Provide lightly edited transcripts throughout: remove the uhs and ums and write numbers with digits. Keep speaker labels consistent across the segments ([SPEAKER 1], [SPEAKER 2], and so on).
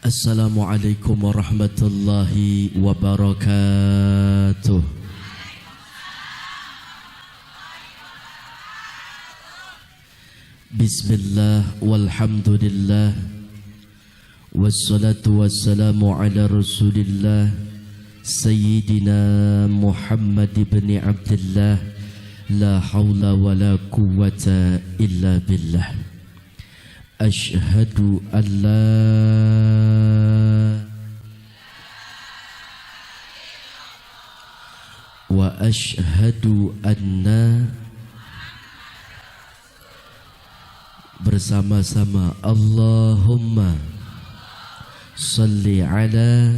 [SPEAKER 1] Assalamualaikum warahmatullahi wabarakatuh. Bismillah walhamdulillah wassalatu wassalamu ala rasulillah Sayyidina Muhammad ibn Abdullah. La hawla wa la quwwata illa billah. Ashhadu an la wa ashhadu anna bersama-sama Allahumma salli ala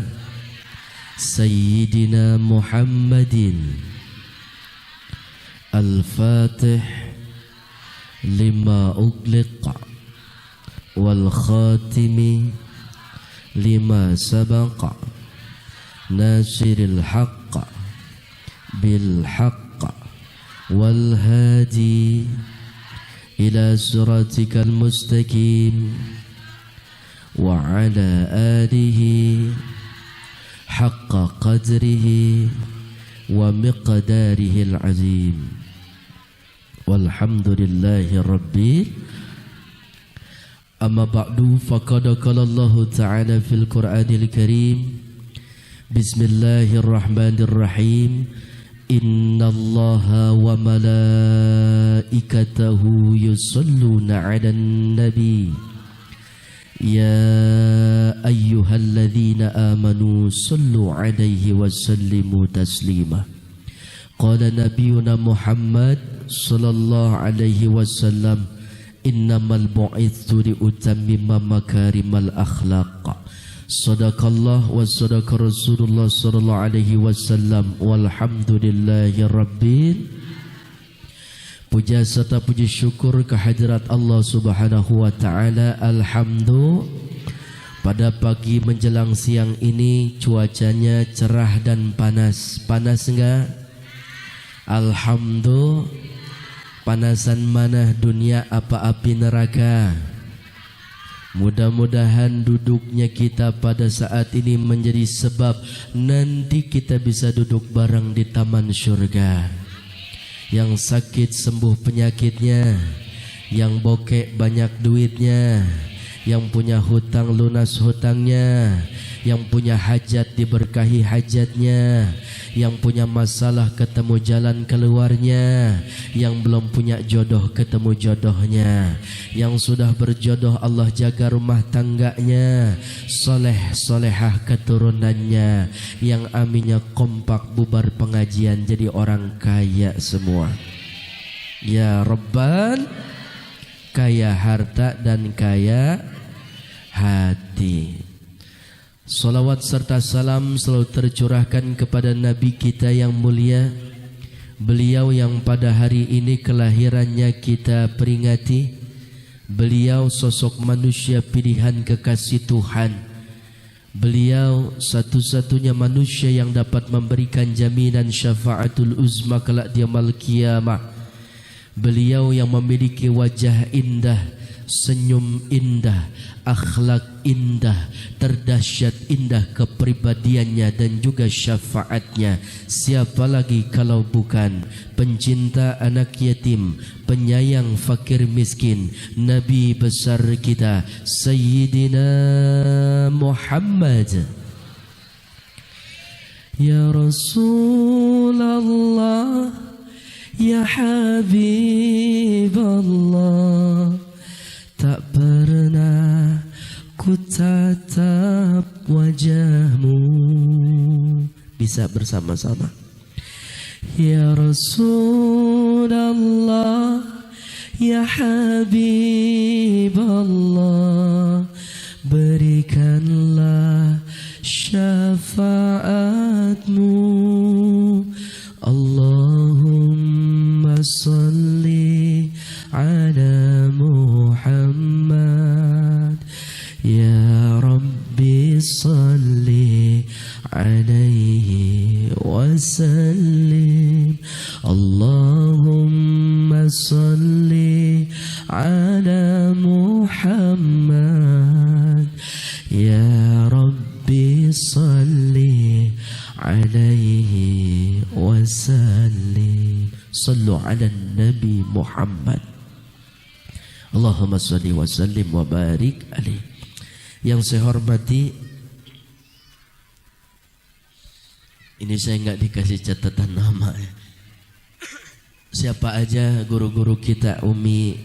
[SPEAKER 1] Sayyidina Muhammadin Al-Fatih lima ugliqa wal khatimi lima sabaqa nasiril haqqa bil haqqa wal hadi ila siratikal mustaqim wa ala alihi haqqa qadrihi wa miqdarihil azim. Walhamdulillahi rabbil. Amma ba'du, faqad qala Allah Ta'ala fil Qur'anil Karim. Bismillahirrahmanirrahim. Innallaha wa malaikatahu yusalluna 'alan nabi. Ya ayyuhalladzina amanu sallu 'alaihi wa sallimu taslima. Qala nabiyuna Muhammad sallallahu alaihi wasallam, innamal bu'itsu liutammima makarimal akhlaq. Sadaqallah wa sadaqa Rasulullah sallallahu alaihi wasallam. Walhamdulillahi rabbil. Puja serta puji syukur kehadirat Allah Subhanahu wa taala. Alhamdulillah, pada pagi menjelang siang ini cuacanya cerah dan panas. Panas enggak? Alhamdulillah. Panasan mana dunia apa api neraka? Mudah-mudahan duduknya kita pada saat ini menjadi sebab nanti kita bisa duduk bareng di taman surga. Yang sakit sembuh penyakitnya, yang bokek banyak duitnya, yang punya hutang lunas hutangnya, yang punya hajat diberkahi hajatnya, yang punya masalah ketemu jalan keluarnya, yang belum punya jodoh ketemu jodohnya, yang sudah berjodoh Allah jaga rumah tangganya, soleh solehah keturunannya, yang aminnya kompak bubar pengajian jadi orang kaya semua. Ya Rabban, kaya harta dan kaya hati. Salawat serta salam selalu tercurahkan kepada Nabi kita yang mulia, beliau yang pada hari ini kelahirannya kita peringati. Beliau sosok manusia pilihan kekasih Tuhan. Beliau satu-satunya manusia yang dapat memberikan jaminan syafaatul uzma kelak di yaumil qiyamah. Beliau yang memiliki wajah indah, senyum indah, akhlak indah, terdahsyat indah kepribadiannya dan juga syafaatnya. Siapa lagi kalau bukan pencinta anak yatim, penyayang fakir miskin, Nabi besar kita Sayyidina Muhammad. Ya Rasulullah, ya Habiballah, tak pernah ku tatap wajahmu. Bisa bersama-sama. Ya Rasulullah, ya Habiballah, berikanlah syafaatmu. Allahumma salli ala Muhammad. Ya Rabbi salli alaihi wasallim. Allahumma salli ala Muhammad. Ya Sallu ala Nabi Muhammad. Allahumma salli wa sallim wa barik alaih. Yang saya hormati, ini saya nggak dikasih catatan nama ya. Siapa aja guru-guru kita, Umi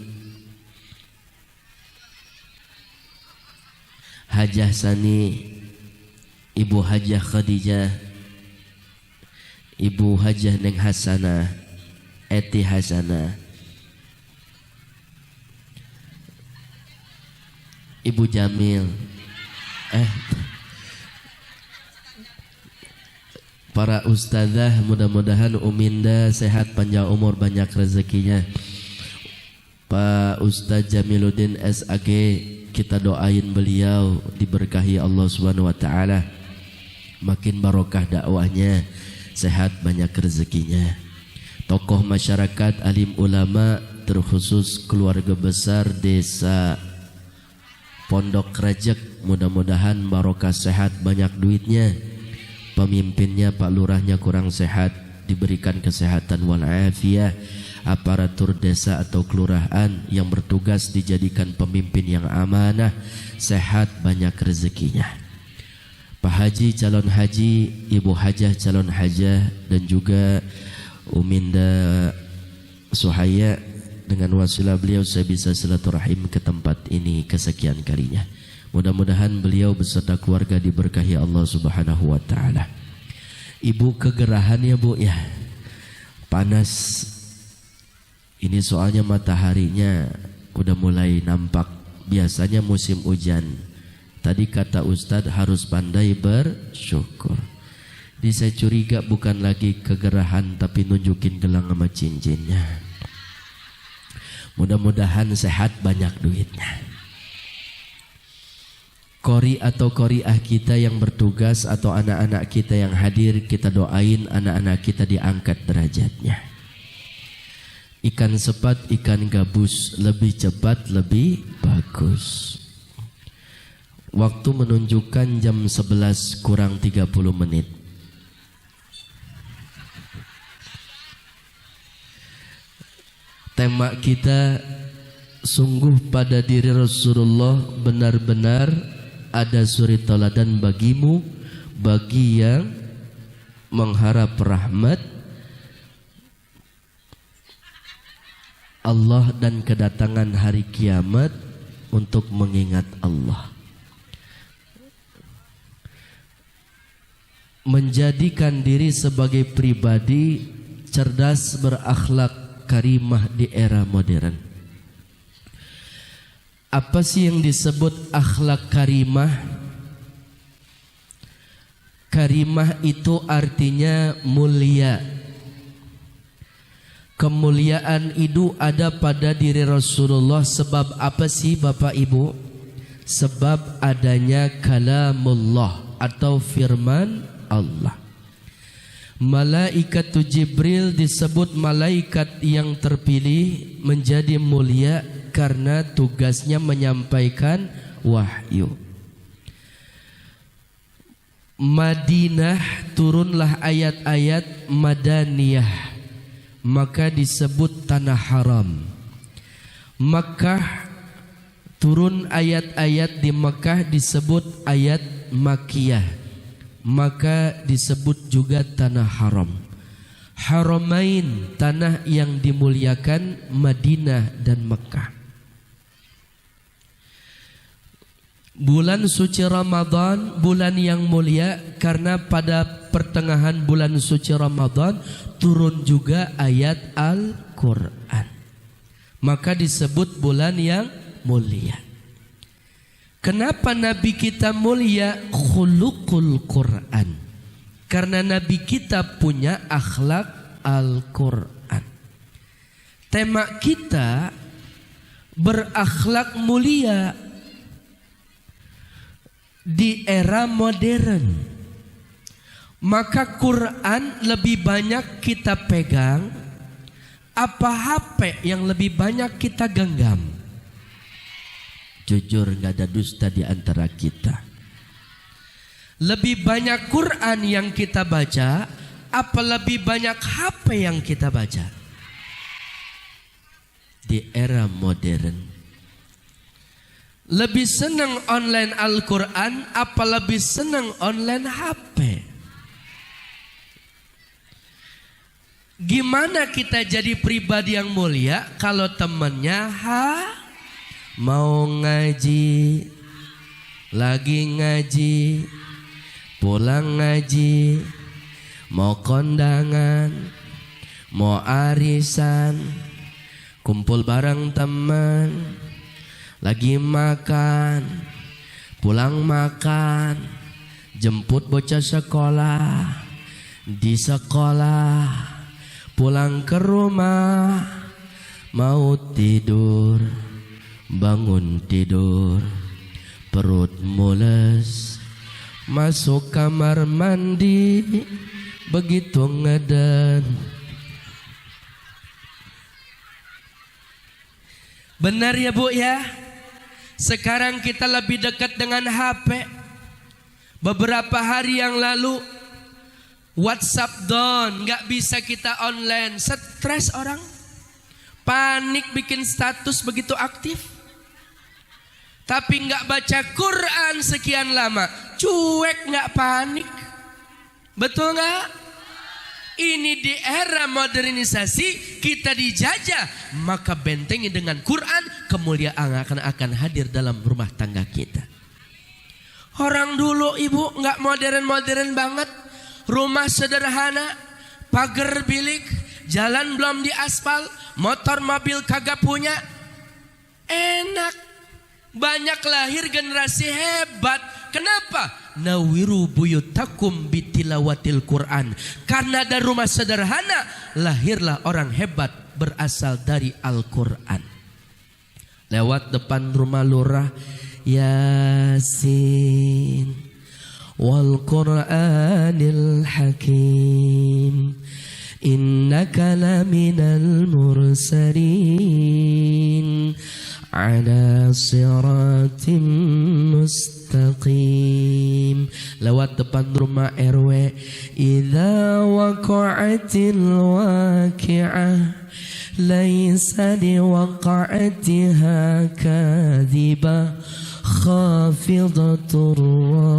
[SPEAKER 1] Hajah Sani, Ibu Hajah Khadijah, Ibu Hajah Neng Hasanah, Eti Hasanah, Ibu Jamil, para ustazah, mudah-mudahan Uminda sehat, panjang umur, banyak rezekinya. Pak Ustaz Jamiluddin SAG, kita doain beliau diberkahi Allah Subhanahu wa taala, makin barokah dakwahnya, sehat, banyak rezekinya. Tokoh masyarakat, alim ulama, terkhusus keluarga besar desa Pondok Rajek, mudah-mudahan barokah, sehat, banyak duitnya. Pemimpinnya Pak Lurahnya kurang sehat, diberikan kesehatan walafiat. Aparatur desa atau kelurahan yang bertugas dijadikan pemimpin yang amanah, sehat, banyak rezekinya. Pak Haji calon haji, Ibu Hajah calon hajah, dan juga Uminda Suhaya, dengan wasilah beliau saya bisa silaturahim ke tempat ini kesekian kalinya. Mudah-mudahan beliau beserta keluarga diberkahi Allah Subhanahu wa taala. Ibu kegerahan ya Bu ya. Panas. Ini soalnya mataharinya udah mulai nampak. Biasanya musim hujan. Tadi kata Ustadz harus pandai bersyukur. Jadi saya curiga bukan lagi kegerahan tapi nunjukin gelang sama cincinnya. Mudah-mudahan sehat, banyak duitnya. Qori atau qoriah kita yang bertugas atau anak-anak kita yang hadir, kita doain anak-anak kita diangkat derajatnya. Ikan sepat, ikan gabus, lebih cepat, lebih bagus. Waktu menunjukkan jam 11 kurang 30 menit. Tema kita, sungguh pada diri Rasulullah benar-benar ada suri tauladan bagimu, bagi yang mengharap rahmat Allah dan kedatangan hari kiamat untuk mengingat Allah. Menjadikan diri sebagai pribadi cerdas, berakhlak karimah di era modern. Apa sih yang disebut akhlak karimah? Karimah itu artinya mulia. Kemuliaan itu ada pada diri Rasulullah. Sebab apa sih Bapak Ibu? Sebab adanya kalamullah atau firman Allah. Malaikat Jibril disebut malaikat yang terpilih menjadi mulia karena tugasnya menyampaikan wahyu. Madinah turunlah ayat-ayat Madaniyah, maka disebut tanah haram. Makkah turun ayat-ayat di Makkah disebut ayat Makkiyah, maka disebut juga tanah haram. Haramain, tanah yang dimuliakan, Madinah dan Makkah. Bulan suci Ramadan, bulan yang mulia, karena pada pertengahan bulan suci Ramadan turun juga ayat Al-Quran, maka disebut bulan yang mulia. Kenapa Nabi kita mulia? Khuluqul Quran, karena Nabi kita punya akhlak Al-Quran. Tema kita berakhlak mulia di era modern. Maka Quran lebih banyak kita pegang, apa HP yang lebih banyak kita genggam? Jujur gak ada dusta di antara kita. Lebih banyak Quran yang kita baca, apa lebih banyak HP yang kita baca? di era modern. Lebih senang online Al-Quran apa lebih senang online HP? Gimana kita jadi pribadi yang mulia kalau temennya mau ngaji, lagi ngaji, pulang ngaji, mau kondangan, mau arisan, kumpul bareng teman, lagi makan, pulang makan, jemput bocah sekolah, di sekolah, pulang ke rumah, mau tidur, bangun tidur, perut mules, masuk kamar mandi, begitu ngeden. Benar ya Bu ya? Sekarang kita lebih dekat dengan HP. Beberapa hari yang lalu WhatsApp down, nggak bisa kita online, stres orang, panik bikin status begitu aktif, tapi nggak baca Quran sekian lama, cuek nggak panik, betul nggak? Ini di era modernisasi kita dijajah, maka bentengi dengan Quran, kemuliaan akan hadir dalam rumah tangga kita. Orang dulu ibu nggak modern banget. Rumah sederhana, pagar bilik, jalan belum diaspal, motor mobil kagak punya. Enak. Banyak lahir generasi hebat. Kenapa? Nawiru buyutakum bitilawatil Quran. Karena dari rumah sederhana lahirlah orang hebat berasal dari Al-Quran. Lewat depan rumah lurah, Yasin wal Qur'anil Hakim innaka laminal mursalin ala siratim mustaqim. Lewat depan rumah RW, idza waqa'atil waqi'ah laisa liwaqa'atiha kadhibah khafidatur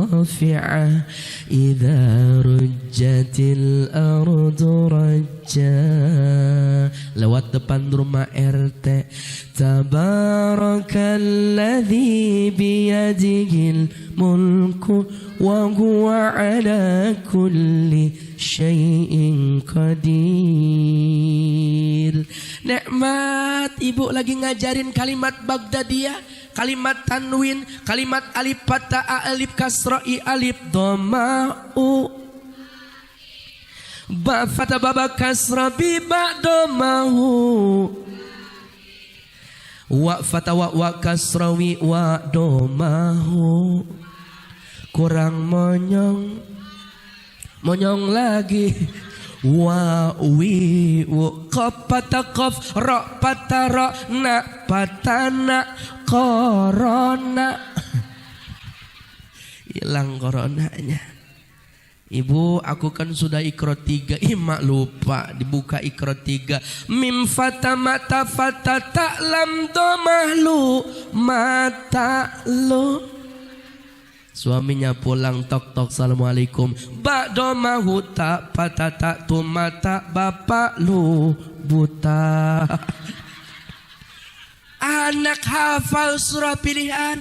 [SPEAKER 1] rafi'ah idza rujjatil ardu rajja. Lewat depan rumah RT, tabarakalladzi biyadihil mulku wa huwa ala kulli syai'in qadir. Nikmat ibu lagi ngajarin kalimat Baghdadiyah, kalimat tanwin, kalimat alif fathah, alif kasra, alif dhamma, ba fatha baba kasra bi ba dhammahu, wa fatha wa kasra wi wa dhammahu. Kurang monyong lagi. Wa wi wa qaf patha qaf ra patha ra na patana corona. Hilang coronanya. Ibu, aku kan sudah Iqra 3. Mak lupa dibuka Iqra 3. Mim fata mata fata ta'lam domahlu mata lu. Suaminya pulang, tok-tok, assalamualaikum. Ba domahu tak pata tak tu mata, bapak lu buta. Anak hafal surah pilihan.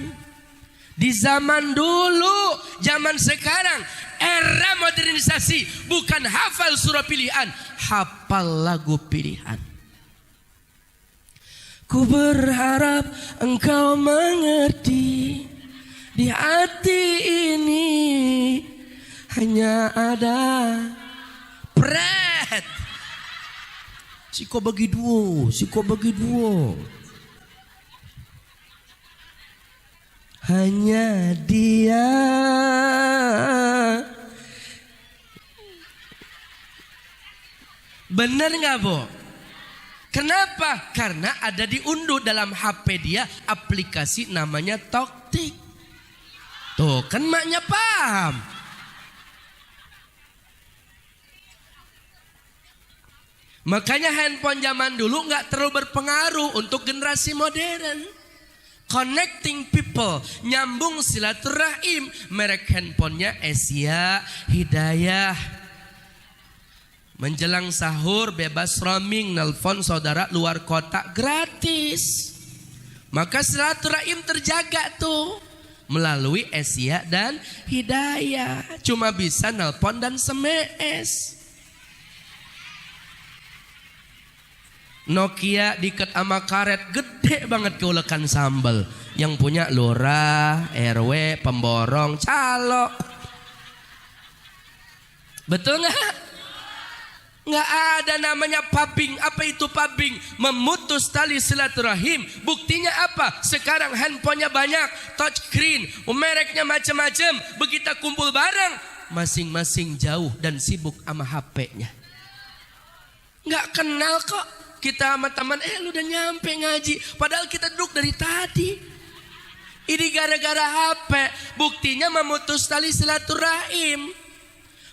[SPEAKER 1] Di zaman dulu, zaman sekarang, era modernisasi, bukan hafal surah pilihan, hafal lagu pilihan. Ku berharap engkau mengerti, di hati ini hanya ada pret. Siko bagi duo. Hanya dia. Benar nggak Bu? Kenapa? Karena ada diunduh dalam HP dia aplikasi namanya Toktik. Tuh kan maknya paham. Makanya handphone zaman dulu nggak terlalu berpengaruh untuk generasi modern. Connecting people, nyambung silaturahim. Merek handphonenya Asia Hidayah. Menjelang sahur bebas roaming, nelpon saudara luar kota gratis. Maka silaturahim terjaga tuh melalui Asia dan Hidayah. Cuma bisa nelpon dan SMS. Nokia diket sama karet gede banget keulekan sambal. Yang punya lurah, RW, pemborong, calo. Betul nggak? Nggak ada namanya pubbing. Apa itu pubbing? Memutus tali silaturahim. Buktinya apa? Sekarang handphonenya banyak, touchscreen, mereknya macam-macam. Begitu kumpul bareng, masing-masing jauh dan sibuk sama HP-nya. Nggak kenal kok. Kita sama teman, lu udah nyampe ngaji. Padahal kita duduk dari tadi. Ini gara-gara HP. Buktinya memutus tali silaturahim.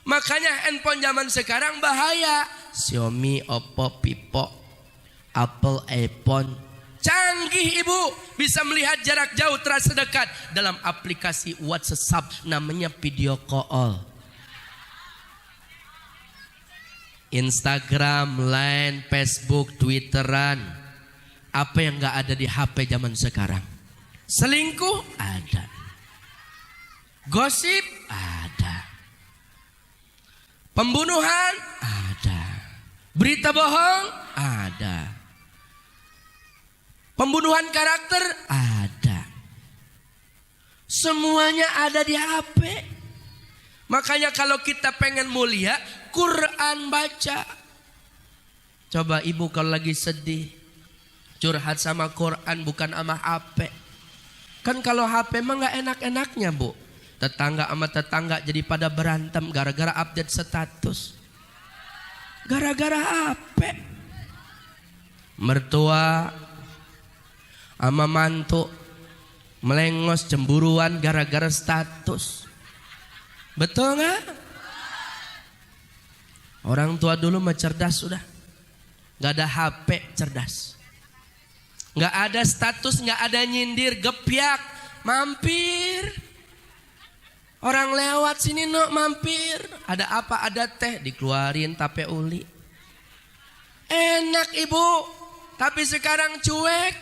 [SPEAKER 1] Makanya handphone zaman sekarang bahaya. Xiaomi, Oppo, Vivo, Apple, iPhone. Canggih ibu. Bisa melihat jarak jauh terasa dekat. Dalam aplikasi WhatsApp namanya video call. Instagram, Line, Facebook, Twitteran. Apa yang gak ada di HP zaman sekarang? Selingkuh? Ada. Gosip? Ada. Pembunuhan? Ada. Berita bohong? Ada. Pembunuhan karakter? Ada. Semuanya ada di HP. Makanya kalau kita pengen mulia, Quran baca. Coba ibu kalau lagi sedih, curhat sama Quran bukan sama HP. Kan kalau HP mah gak enak-enaknya bu. Tetangga sama tetangga jadi pada berantem gara-gara update status. Gara-gara HP. Mertua sama mantu melengos cemburuan gara-gara status. Betul gak? Orang tua dulu mah cerdas sudah. Gak ada HP, cerdas. Gak ada status, gak ada nyindir, gepyak, mampir. Orang lewat sini no, mampir. Ada apa? Ada teh, dikeluarin tape uli. Enak ibu. Tapi sekarang cuek.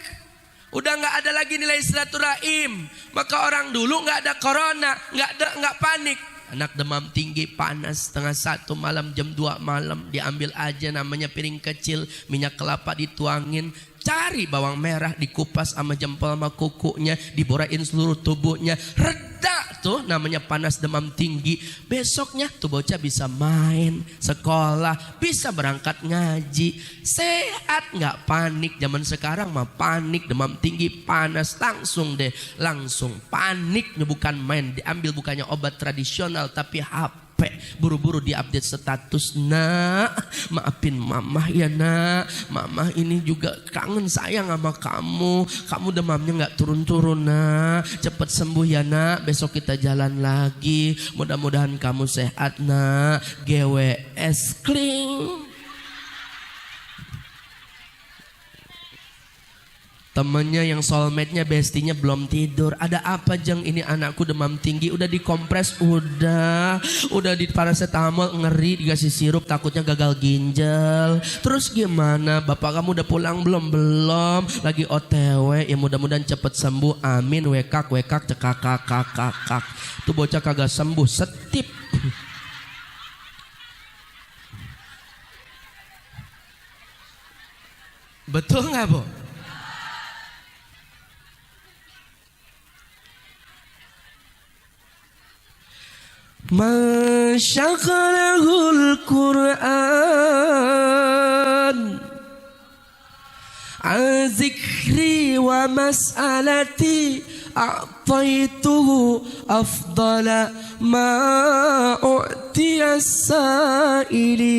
[SPEAKER 1] Udah gak ada lagi nilai silaturahim. Maka orang dulu gak ada corona, gak panik. Anak demam tinggi, panas, 1:30 malam, jam 2 malam. Diambil aja namanya piring kecil, minyak kelapa dituangin. Cari bawang merah, dikupas sama jempol sama kukunya, diborain seluruh tubuhnya. Reda tuh namanya panas demam tinggi. Besoknya tuh bocah bisa main, sekolah, bisa berangkat ngaji. Sehat, nggak panik. Zaman sekarang mah panik, demam tinggi, panas, langsung deh. Langsung paniknya bukan main. Diambil bukannya obat tradisional tapi HP. Buru-buru diupdate status. Nak, maafin mamah ya nak. Mamah ini juga kangen sayang sama kamu. Kamu demamnya gak turun-turun nak. Cepet sembuh ya nak. Besok kita jalan lagi. Mudah-mudahan kamu sehat nak. GWS kling. Temennya yang soulmate-nya, bestinya belum tidur. Ada apa Jeng? Ini anakku demam tinggi. Udah dikompres, udah di paracetamol, ngeri, dikasih sirup takutnya gagal ginjal. Terus gimana? Bapak kamu udah pulang belum? Belum. Lagi OTW. Ya mudah-mudahan cepet sembuh. Amin. Wekak cekakak. Tuh bocah kagak sembuh, setip. Betul nggak bu? Masyaghalahul Qur'an azikri wa mas'alati a'taituhu afdala ma u'tiyas sa'ilin.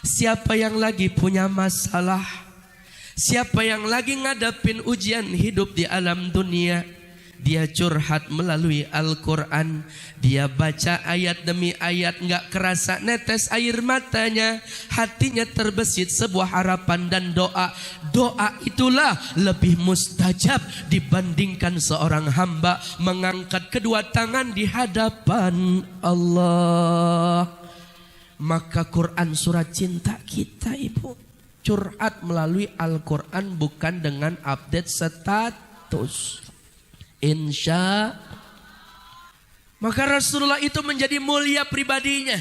[SPEAKER 1] Siapa yang lagi punya masalah, siapa yang lagi ngadapin ujian hidup di alam dunia, Dia curhat melalui Al-Quran. Dia baca ayat demi ayat, nggak kerasa netes air matanya. Hatinya terbesit sebuah harapan dan doa. Doa itulah lebih mustajab dibandingkan seorang hamba mengangkat kedua tangan di hadapan Allah. Maka Quran surat cinta kita, ibu. Curhat melalui Al-Quran, bukan dengan update status. Insya. Maka Rasulullah itu menjadi mulia pribadinya.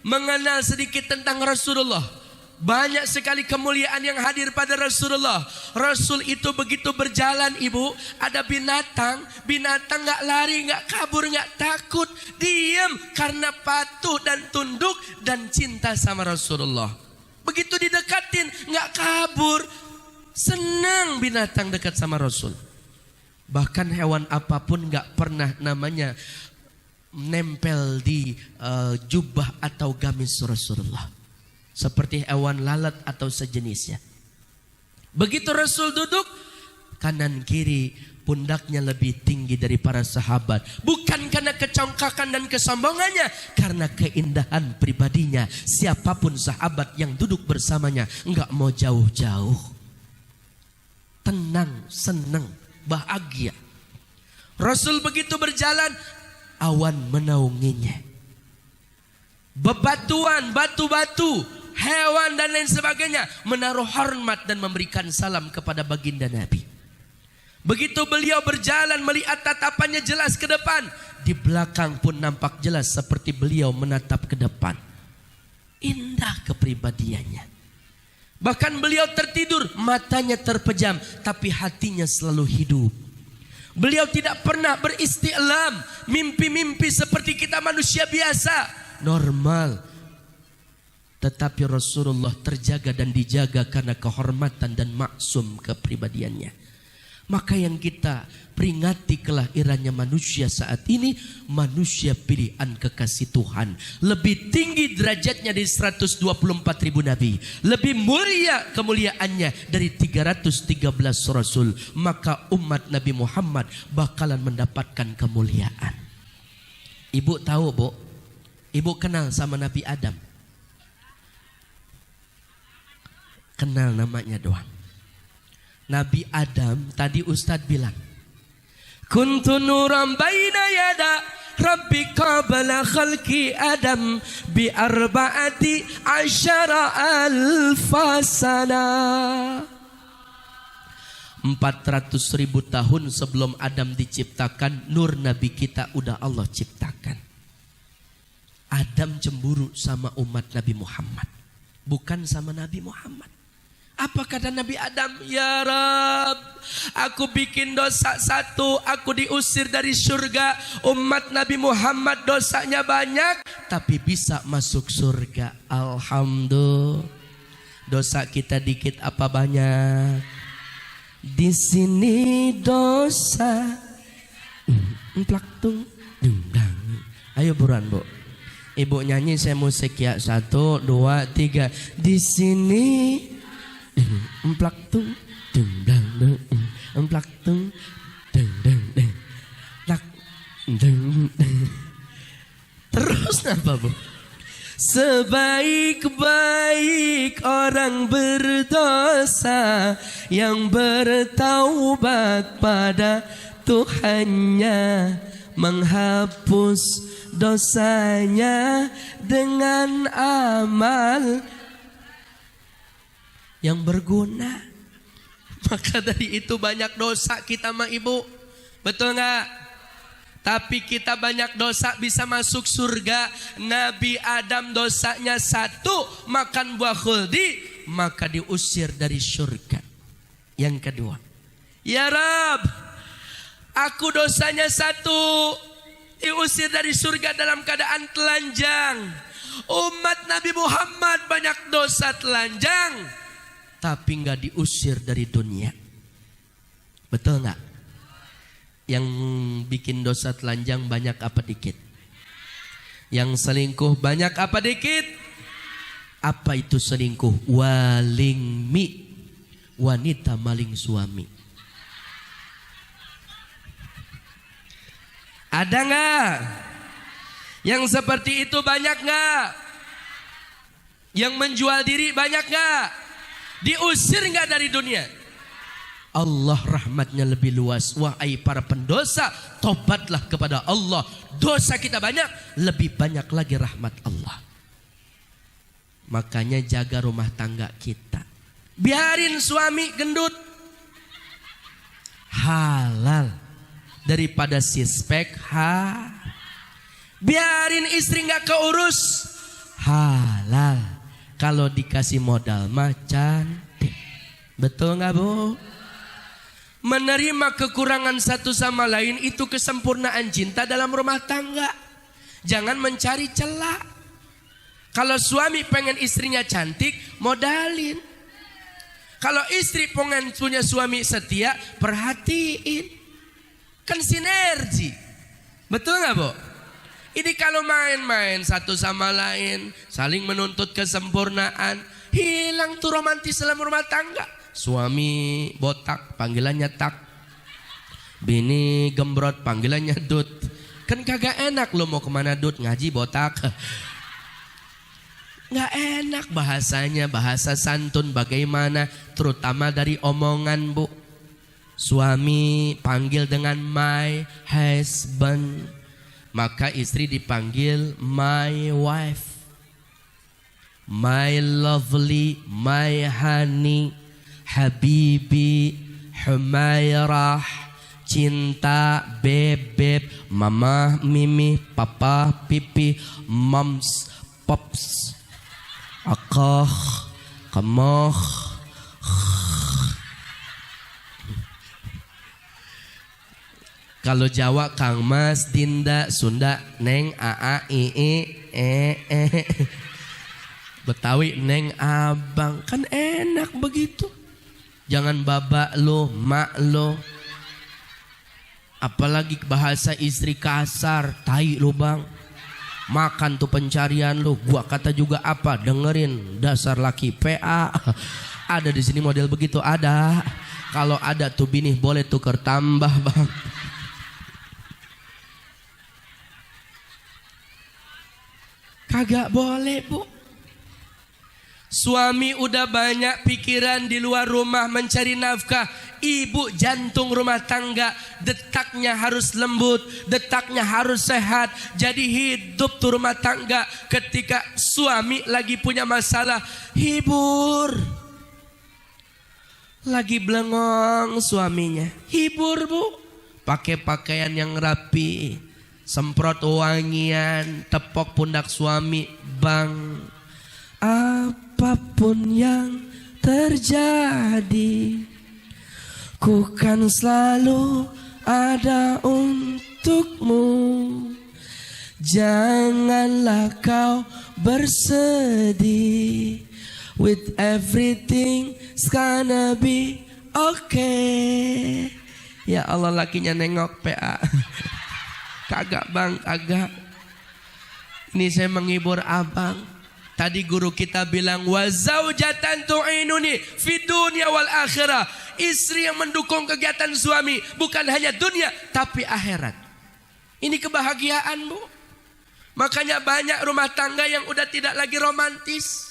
[SPEAKER 1] Mengenal sedikit tentang Rasulullah. Banyak sekali kemuliaan yang hadir pada Rasulullah. Rasul itu begitu berjalan, ibu, ada binatang. Binatang gak lari, gak kabur, gak takut. Diam karena patuh dan tunduk dan cinta sama Rasulullah. Begitu didekatin gak kabur. Senang binatang dekat sama Rasul. Bahkan hewan apapun gak pernah namanya nempel di jubah atau gamis Rasulullah. Seperti hewan lalat atau sejenisnya. Begitu Rasul duduk, kanan kiri pundaknya lebih tinggi dari para sahabat. Bukan karena kecongkakan dan kesombongannya, karena keindahan pribadinya. Siapapun sahabat yang duduk bersamanya enggak mau jauh-jauh. Tenang, senang, bahagia. Rasul begitu berjalan, awan menaunginya. Bebatuan, batu-batu, hewan dan lain sebagainya menaruh hormat dan memberikan salam kepada baginda Nabi. Begitu beliau berjalan, melihat tatapannya jelas ke depan, di belakang pun nampak jelas seperti beliau menatap ke depan. Indah kepribadiannya. Bahkan beliau tertidur, matanya terpejam, tapi hatinya selalu hidup. Beliau tidak pernah beristi'lam, mimpi-mimpi seperti kita manusia biasa, normal. Tetapi Rasulullah terjaga dan dijaga karena kehormatan dan maksum kepribadiannya. Maka yang kita peringati kelahirannya manusia saat ini, manusia pilihan kekasih Tuhan. Lebih tinggi derajatnya dari 124.000 nabi. Lebih mulia kemuliaannya dari 313 rasul. Maka umat Nabi Muhammad bakalan mendapatkan kemuliaan. Ibu tahu, Bu? Ibu kenal sama Nabi Adam? Kenal namanya doang. Nabi Adam, tadi Ustadz bilang, kuntu nuram baina yada rabbi qabla khalqi Adam bi arba'ati asyara alfasana. 400.000 tahun sebelum Adam diciptakan, nur Nabi kita udah Allah ciptakan. Adam cemburu sama umat Nabi Muhammad, bukan sama Nabi Muhammad. Apa kata Nabi Adam? Ya Rab, aku bikin dosa satu, aku diusir dari surga. Umat Nabi Muhammad dosanya banyak, tapi bisa masuk surga. Alhamdulillah. Dosa kita dikit apa banyak? Di sini dosa. Plaktung. Ayo buruan, Bu. Ibu nyanyi, saya musik ya. 1, 2, 3. Di sini emplak tung dung dang dung emplak tung dang dang dang lak dang dang. Terus apa, Bu? Sebaik-baik orang berdosa yang bertaubat pada Tuhannya, menghapus dosanya dengan amal yang berguna. Maka dari itu banyak dosa kita mah, Ibu. Betul nggak? Tapi kita banyak dosa bisa masuk surga. Nabi Adam dosanya 1, makan buah khuldi, maka diusir dari surga. Yang kedua, ya Rab, aku dosanya 1, diusir dari surga dalam keadaan telanjang. Umat Nabi Muhammad banyak dosa telanjang, tapi nggak diusir dari dunia. Betul nggak? Yang bikin dosa telanjang banyak apa dikit? Yang selingkuh banyak apa dikit? Apa itu selingkuh? Walingmi, wanita maling suami. Ada nggak? Yang seperti itu banyak nggak? Yang menjual diri banyak nggak? Diusir nggak dari dunia? Allah rahmatnya lebih luas. Wahai para pendosa, tobatlah kepada Allah. Dosa kita banyak, lebih banyak lagi rahmat Allah. Makanya jaga rumah tangga kita. Biarin suami gendut, halal daripada sispek. Biarin istri nggak keurus, halal. Kalau dikasih modal mah cantik. Betul nggak bu? Menerima kekurangan satu sama lain itu kesempurnaan cinta dalam rumah tangga. Jangan mencari celah. Kalau suami pengen istrinya cantik, modalin. Kalau istri pengen punya suami setia, perhatiin. Kan sinergi. Betul nggak bu? Ini kalau main-main satu sama lain, saling menuntut kesempurnaan, hilang tuh romantis dalam rumah tangga. Suami botak, panggilannya tak. Bini gembrot, panggilannya dut. Kan kagak enak lo mau kemana dut, ngaji botak. Nggak enak bahasanya, bahasa santun bagaimana, terutama dari omongan bu. Suami panggil dengan my husband, maka istri dipanggil my wife. My lovely, my honey, habibi, humairah, cinta, bebek, mama, mimi, papa, pipi, moms, pops, akah, kamoh. Kalau Jawa Kang Mas, Dinda, Sunda, Neng, Aa, Ii, Betawi Neng, Abang. Kan enak begitu. Jangan babak lo, mak lo. Apalagi bahasa istri kasar, tai lo bang. Makan tuh pencarian lo. Gua kata juga apa? Dengerin, dasar laki PA. Ada di sini model begitu, ada. Kalau ada tuh bini boleh tuker tambah bang. Kagak boleh bu. Suami udah banyak pikiran di luar rumah mencari nafkah. Ibu jantung rumah tangga, detaknya harus lembut, detaknya harus sehat. Jadi hidup tuh rumah tangga. Ketika suami lagi punya masalah, hibur. Lagi blengong suaminya, hibur bu. Pakai pakaian yang rapi, semprot wangian, tepok pundak suami, bang. Apapun yang terjadi, ku kan selalu ada untukmu. Janganlah kau bersedih. With everything's gonna be okay. Ya Allah, lakinya nengok PA. Kagak bang, kagak. Ini saya menghibur abang. Tadi guru kita bilang wa zaujatan tu'inuni fid dunya wal akhirah. Istri yang mendukung kegiatan suami bukan hanya dunia tapi akhirat. Ini kebahagiaan bu. Makanya banyak rumah tangga yang udah tidak lagi romantis.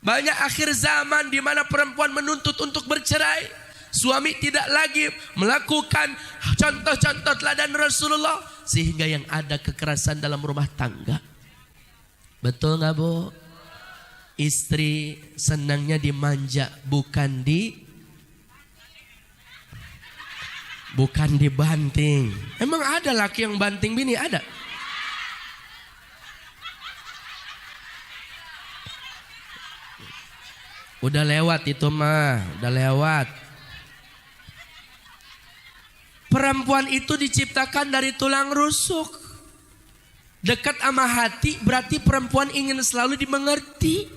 [SPEAKER 1] Banyak akhir zaman di mana perempuan menuntut untuk bercerai. Suami tidak lagi melakukan contoh-contoh teladan Rasulullah, sehingga yang ada kekerasan dalam rumah tangga. Betul nggak bu? Istri senangnya dimanja, bukan dibanting. Emang ada laki yang banting bini? Ada? Udah lewat itu mah, udah lewat. Perempuan itu diciptakan dari tulang rusuk. Dekat sama hati berarti perempuan ingin selalu dimengerti.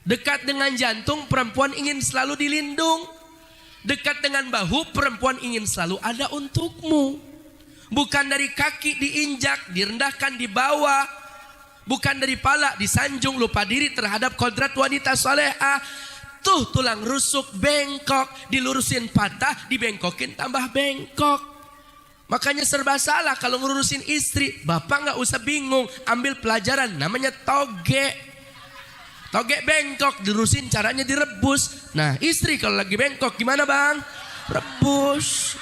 [SPEAKER 1] Dekat dengan jantung, perempuan ingin selalu dilindung. Dekat dengan bahu, perempuan ingin selalu ada untukmu. Bukan dari kaki diinjak, direndahkan di bawah. Bukan dari pala disanjung, lupa diri terhadap kodrat wanita salehah. Tuh tulang rusuk bengkok, dilurusin patah, dibengkokin tambah bengkok. Makanya serba salah kalau ngurusin istri. Bapak nggak usah bingung, ambil pelajaran namanya toge. Toge bengkok, dirusin caranya direbus. Nah istri kalau lagi bengkok gimana bang? Rebus.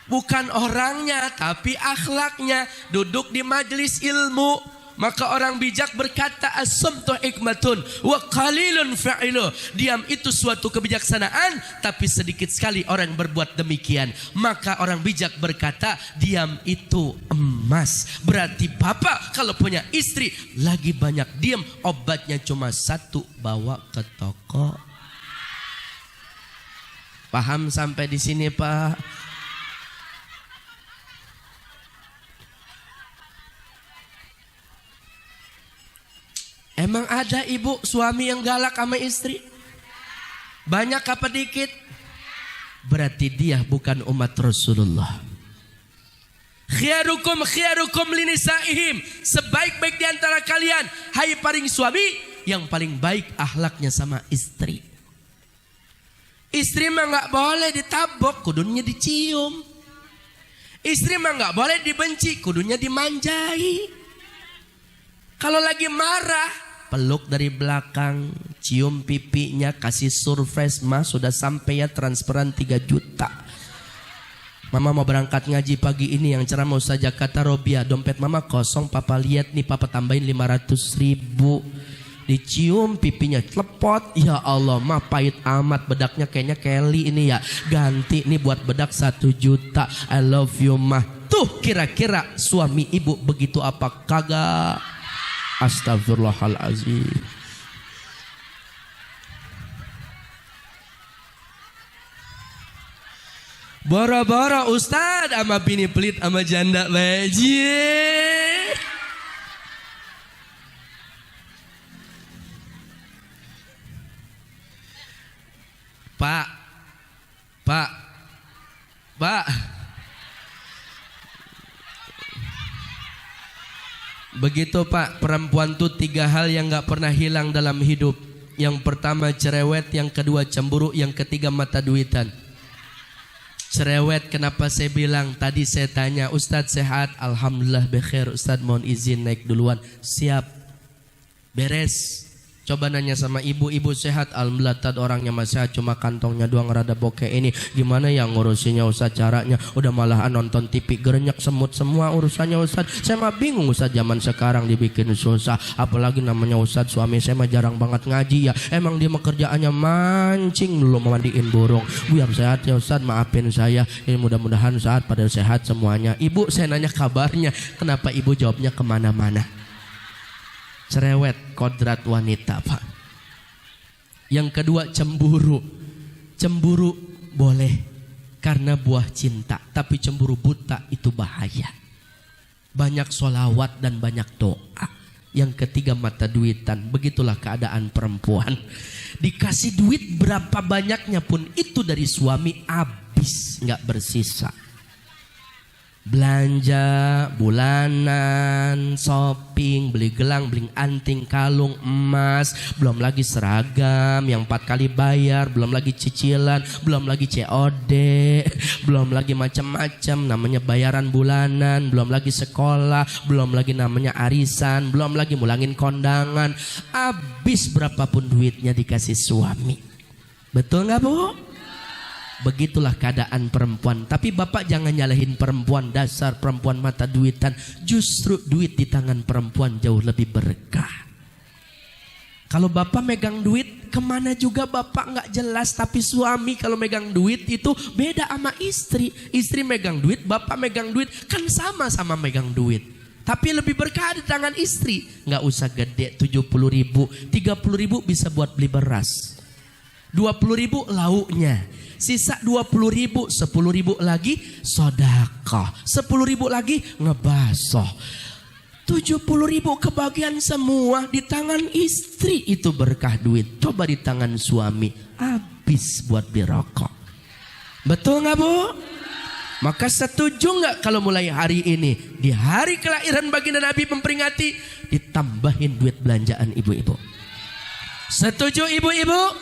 [SPEAKER 1] Bukan orangnya tapi akhlaknya. Duduk di majelis ilmu, maka orang bijak berkata as-sumtu hikmatun wa qalilun fa'ilu. Diam itu suatu kebijaksanaan, tapi sedikit sekali orang berbuat demikian. Maka orang bijak berkata diam itu emas. Berarti bapak kalau punya istri lagi banyak diam, obatnya cuma satu, bawa ke toko. Paham sampai di sini Pak? Emang ada ibu suami yang galak sama istri? Banyak apa dikit? Berarti dia bukan umat Rasulullah. Khiyarukum linisaihim. Sebaik-baik di antara kalian, hai paling suami, yang paling baik akhlaknya sama istri. Istri mah nggak boleh ditabok, kudunya dicium. Istri mah nggak boleh dibenci, kudunya dimanjai. Kalau lagi marah, peluk dari belakang, cium pipinya, kasih surprise, mah sudah sampai ya transferan 3 juta. Mama mau berangkat ngaji pagi ini, yang ceramah Ustaz Jakarta Robiah. Dompet mama kosong, papa lihat nih, papa tambahin 500.000. Dicium pipinya, lepot. Ya Allah, mah pahit amat, bedaknya kayaknya Kelly ini ya. Ganti nih buat bedak 1 juta. I love you mah. Tuh kira-kira suami ibu begitu apa kagak? Astagfirullahaladzim. Boro-boro Ustad ama bini pelit ama janda baji. Pak. Begitu Pak, perempuan tuh 3 hal yang gak pernah hilang dalam hidup. Yang pertama cerewet, yang kedua cemburu, yang ketiga mata duitan. Cerewet, kenapa saya bilang? Tadi saya tanya, Ustadz sehat? Alhamdulillah bekhair. Ustadz mohon izin naik duluan. Siap. Beres. Coba nanya sama ibu sehat? Alhamdulillah, tad orangnya masih sehat, cuma kantongnya doang rada bokeh ini. Gimana yang ngurusinnya Ustaz caranya? Udah malahan nonton TV gerenyak semut semua urusannya Ustaz. Saya mah bingung Ustaz, zaman sekarang dibikin susah. Apalagi namanya Ustaz suami saya mah jarang banget ngaji ya. Emang dia mah kerjaannya mancing dulu memandiin burung. Biar sehat ya Ustaz, maafin saya. Ini mudah-mudahan saat pada sehat semuanya. Ibu saya nanya kabarnya, kenapa ibu jawabnya kemana-mana? Cerewet, kodrat wanita Pak. Yang kedua cemburu. Cemburu boleh karena buah cinta, tapi cemburu buta itu bahaya. Banyak sholawat dan banyak doa. Yang ketiga mata duitan. Begitulah keadaan perempuan. Dikasih duit berapa banyaknya pun itu dari suami habis, nggak bersisa. Belanja bulanan, shopping, beli gelang, beli anting, kalung, emas, belum lagi seragam yang 4 kali bayar, belum lagi cicilan, belum lagi COD, belum lagi macam-macam namanya bayaran bulanan, belum lagi sekolah, belum lagi namanya arisan, belum lagi mulangin kondangan. Habis berapapun duitnya dikasih suami. Betul nggak Bu? Begitulah keadaan perempuan. Tapi bapak jangan nyalahin perempuan, dasar perempuan mata duitan. Justru duit di tangan perempuan jauh lebih berkah. Kalau bapak megang duit kemana juga bapak nggak jelas. Tapi suami kalau megang duit itu beda sama istri. Istri megang duit, bapak megang duit, kan sama-sama megang duit. Tapi lebih berkah di tangan istri. Nggak usah gede 70.000, 30.000 bisa buat beli beras. 20.000 lauknya. Sisa 20.000, 10.000 lagi sedekah, 10.000 lagi ngebasoh, 70.000 kebagian semua di tangan istri. Itu berkah duit. Coba di tangan suami habis buat beli rokok. Betul nggak Bu? Maka setuju nggak kalau mulai hari ini, di hari kelahiran baginda Nabi memperingati, ditambahin duit belanjaan ibu-ibu? Setuju ibu-ibu?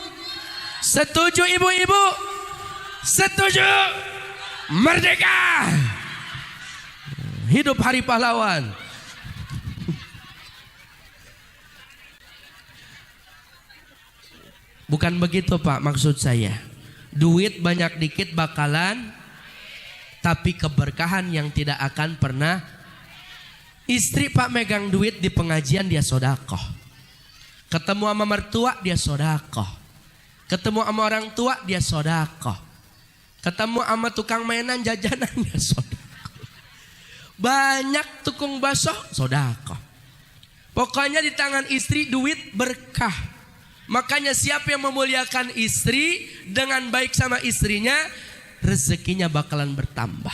[SPEAKER 1] Setuju ibu-ibu? Setuju? Merdeka! Hidup Hari Pahlawan. Bukan begitu Pak maksud saya. Duit banyak dikit bakalan, tapi keberkahan yang tidak akan pernah. Istri Pak megang duit di pengajian dia sodakoh. Ketemu sama mertua dia sodakoh. Ketemu sama orang tua dia sodakoh. Ketemu sama tukang mainan jajanan dia sodakoh. Banyak tukang bakso sodakoh. Pokoknya di tangan istri duit berkah. Makanya siapa yang memuliakan istri dengan baik sama istrinya, rezekinya bakalan bertambah.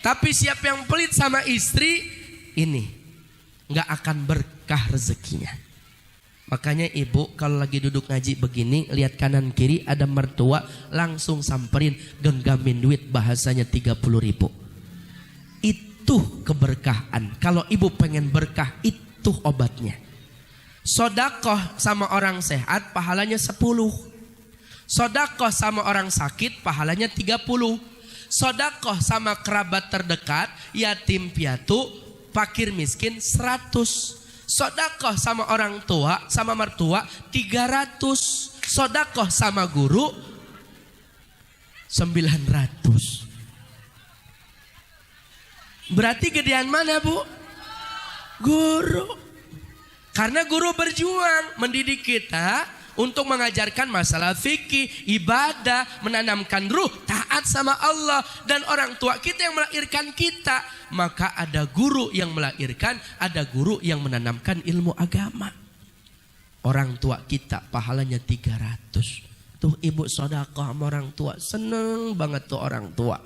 [SPEAKER 1] Tapi siapa yang pelit sama istri, ini nggak akan berkah rezekinya. Makanya ibu kalau lagi duduk ngaji begini, lihat kanan kiri ada mertua, langsung samperin, genggamin duit, bahasanya 30.000. Itu keberkahan. Kalau ibu pengen berkah, itu obatnya. Sodakoh sama orang sehat pahalanya 10. Sodakoh sama orang sakit pahalanya 30. Sodakoh sama kerabat terdekat, yatim piatu, fakir miskin 100. Sodakoh sama orang tua, sama mertua 300. Sodakoh sama guru 900. Berarti gedean mana Bu? Guru. Karena guru berjuang mendidik kita untuk mengajarkan masalah fikih, ibadah, menanamkan ruh, taat sama Allah. Dan orang tua kita yang melahirkan kita. Maka ada guru yang melahirkan, ada guru yang menanamkan ilmu agama. Orang tua kita pahalanya 300. Tuh ibu sedekah sama orang tua, seneng banget tuh orang tua.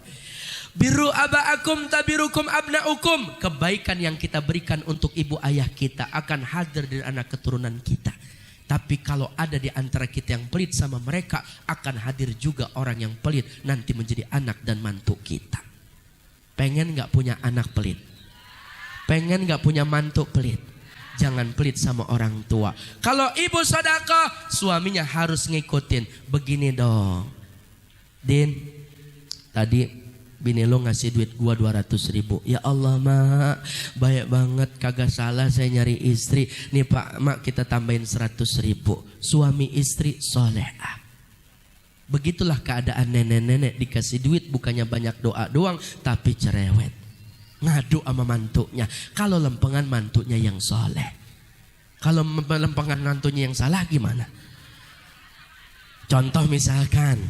[SPEAKER 1] Biru aba'akum tabirukum abna'ukum. Kebaikan yang kita berikan untuk ibu ayah kita akan hadir dari anak keturunan kita. Tapi kalau ada di antara kita yang pelit sama mereka, akan hadir juga orang yang pelit nanti menjadi anak dan mantu kita. Pengen gak punya anak pelit? Pengen gak punya mantu pelit? Jangan pelit sama orang tua. Kalau ibu sedekah, suaminya harus ngikutin. Begini dong, Din, tadi bini lo ngasih duit gua 200.000. Ya Allah mak, baik banget, kagak salah saya nyari istri. Nih pak, mak kita tambahin 100.000. Suami istri solehah. Begitulah keadaan nenek-nenek, dikasih duit bukannya banyak doa doang, tapi cerewet. Ngadu sama mantunya. Kalau lempengan mantunya yang soleh. Kalau lempengan mantunya yang salah gimana? Contoh misalkan,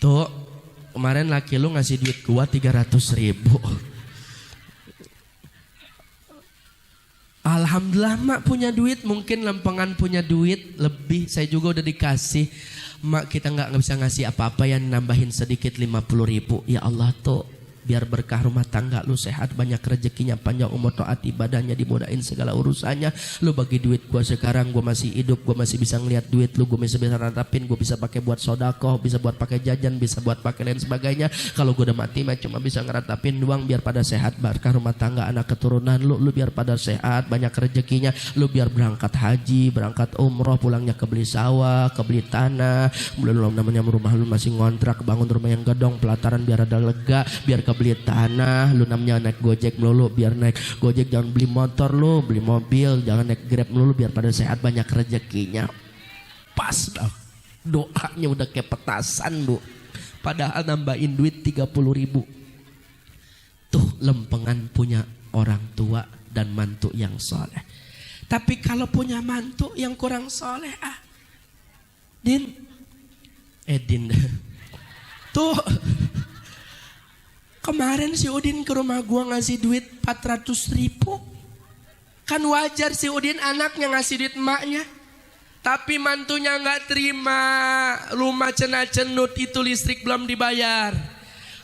[SPEAKER 1] tuh, kemarin laki lu ngasih duit gua 300.000. Alhamdulillah mak punya duit, mungkin lempengan punya duit lebih, saya juga udah dikasih. Mak kita nggak bisa ngasih apa-apa, yang nambahin sedikit 50.000. Ya Allah tuh, biar berkah rumah tangga lu sehat, banyak rezekinya, panjang umur, taat ibadahnya, dimudahin segala urusannya. Lu bagi duit gua sekarang, gua masih hidup, gua masih bisa ngeliat duit lu, gua masih bisa ratapin, gua bisa pakai buat sodakoh, bisa buat pakai jajan, bisa buat pakai lain sebagainya. Kalau gua udah mati mah cuma bisa ngeratapin doang, biar pada sehat, berkah rumah tangga, anak keturunan lu biar pada sehat, banyak rezekinya. Lu biar berangkat haji, berangkat umroh, pulangnya kebeli sawah, kebeli tanah. Belum namanya rumah lu masih ngontrak, bangun rumah yang gedong, pelataran biar ada lega, biar beli tanah. Lu namanya naik gojek melulu, biar naik gojek jangan beli motor lu, beli mobil, jangan naik grab melulu, biar pada sehat, banyak rezekinya. Pas dah, doanya udah kayak petasan bu, padahal nambahin duit 30.000. Tuh lempengan punya orang tua dan mantu yang soleh. Tapi kalau punya mantu yang kurang soleh, Din tuh, kemarin si Udin ke rumah gua ngasih duit 400.000. Kan wajar si Udin anaknya ngasih duit emaknya. Tapi mantunya gak terima. Rumah cenut itu listrik belum dibayar.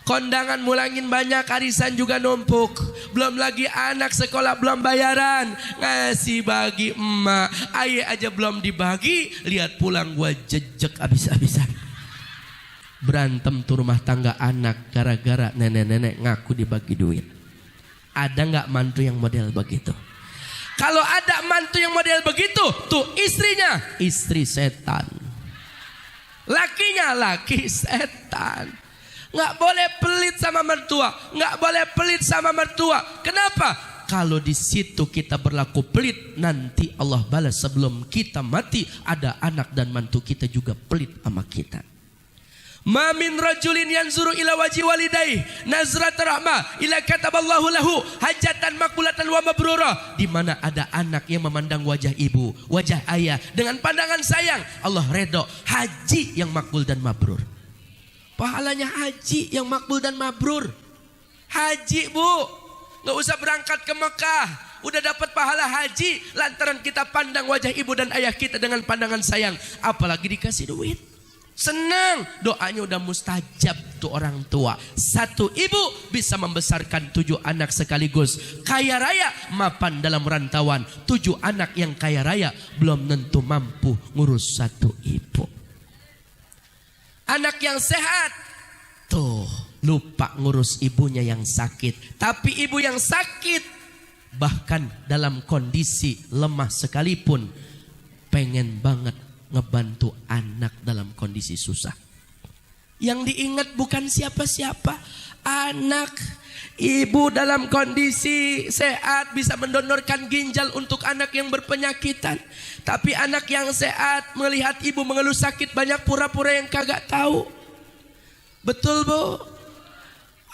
[SPEAKER 1] Kondangan mulangin banyak, arisan juga numpuk. Belum lagi anak sekolah belum bayaran. Ngasih bagi emak, air aja belum dibagi. Lihat pulang gua jejek abis-abisan. Berantem tuh rumah tangga anak gara-gara nenek-nenek ngaku dibagi duit. Ada nggak mantu yang model begitu? Kalau ada mantu yang model begitu, tuh istrinya istri setan. Lakinya laki setan. Nggak boleh pelit sama mertua, nggak boleh pelit sama mertua. Kenapa? Kalau di situ kita berlaku pelit, nanti Allah balas sebelum kita mati. Ada anak dan mantu kita juga pelit sama kita. Ma min rajulin yanzuru ila wajhi walidayhi nazrat rahmah ila kataballahu lahu hajatan maqbulatan wa mabrurah. Di mana ada anak yang memandang wajah ibu, wajah ayah dengan pandangan sayang, Allah redho haji yang makbul dan mabrur. Pahalanya haji yang makbul dan mabrur. Haji, Bu, nggak usah berangkat ke Mekah, udah dapat pahala haji lantaran kita pandang wajah ibu dan ayah kita dengan pandangan sayang. Apalagi dikasih duit, senang, doanya udah mustajab tuh orang tua. Satu ibu bisa membesarkan 7 anak sekaligus. Kaya raya mapan dalam rantauan. 7 anak yang kaya raya belum tentu mampu ngurus satu ibu. Anak yang sehat tuh lupa ngurus ibunya yang sakit. Tapi ibu yang sakit bahkan dalam kondisi lemah sekalipun pengen banget ngebantu anak dalam kondisi susah. Yang diingat bukan siapa-siapa, anak. Ibu dalam kondisi sehat bisa mendonorkan ginjal untuk anak yang berpenyakitan. Tapi anak yang sehat melihat ibu mengeluh sakit banyak pura-pura yang kagak tahu. Betul, Bu?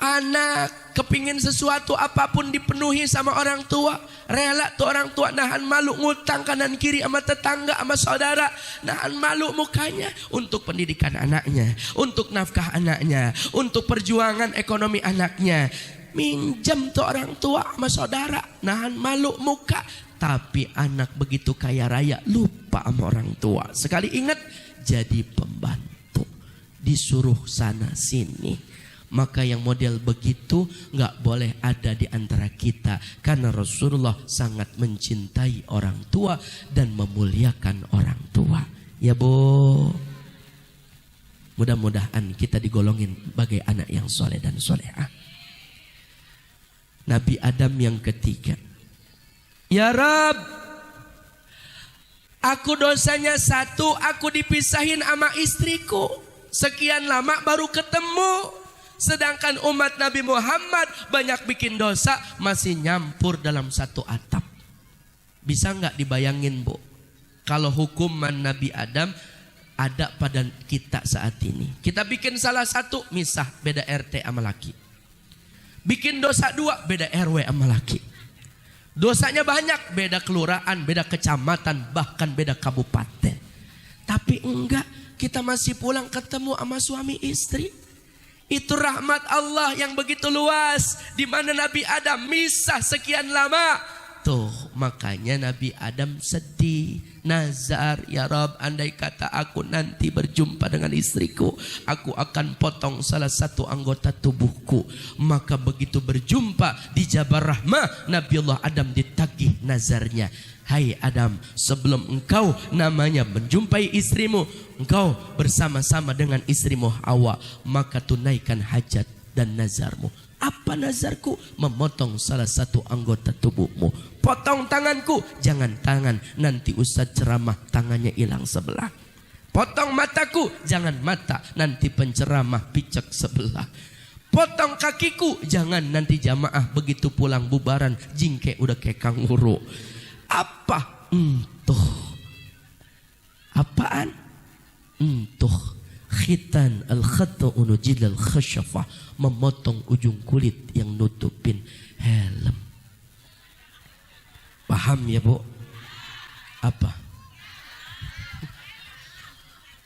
[SPEAKER 1] Anak kepingin sesuatu apapun dipenuhi sama orang tua. Rela tuh orang tua nahan malu ngutang kanan kiri sama tetangga sama saudara. Nahan malu mukanya untuk pendidikan anaknya, untuk nafkah anaknya, untuk perjuangan ekonomi anaknya. Minjam tuh orang tua sama saudara, nahan malu muka. Tapi anak begitu kaya raya lupa sama orang tua. Sekali ingat jadi pembantu, disuruh sana sini. Maka yang model begitu nggak boleh ada di antara kita. Karena Rasulullah sangat mencintai orang tua dan memuliakan orang tua. Ya, Bu. Mudah-mudahan kita digolongin sebagai anak yang soleh dan solehah. Nabi Adam yang ketiga. Ya Rab, aku dosanya 1, aku dipisahin sama istriku. Sekian lama baru ketemu. Sedangkan umat Nabi Muhammad banyak bikin dosa masih nyampur dalam satu atap. Bisa nggak dibayangin, Bu? Kalau hukuman Nabi Adam ada pada kita saat ini. Kita bikin salah satu, misah beda RT sama laki. Bikin dosa 2, beda RW sama laki. Dosanya banyak, beda kelurahan, beda kecamatan, bahkan beda kabupaten. Tapi enggak, kita masih pulang ketemu sama suami istri. Itu rahmat Allah yang begitu luas. Di mana Nabi Adam misah sekian lama. Tuh makanya Nabi Adam sedih. Nazar, ya Rabb, andai kata aku nanti berjumpa dengan istriku, aku akan potong salah satu anggota tubuhku. Maka begitu berjumpa di Jabal Rahmah, Nabi Allah Adam ditagih nazarnya. Hai Adam, sebelum engkau namanya menjumpai istrimu, engkau bersama-sama dengan istrimu Hawa, maka tunaikan hajat dan nazarmu. Apa nazarku? Memotong salah satu anggota tubuhmu. Potong tanganku, jangan tangan, nanti Ustaz ceramah tangannya hilang sebelah. Potong mataku, jangan mata, nanti penceramah picek sebelah. Potong kakiku, jangan nanti jamaah begitu pulang bubaran jingke udah kayak kanguru. Apa? Entuh. Apaan? Entuh. Khitan al-khata'u nujil al-khashafah. Memotong ujung kulit yang nutupin helm. Paham ya, Bu? Apa?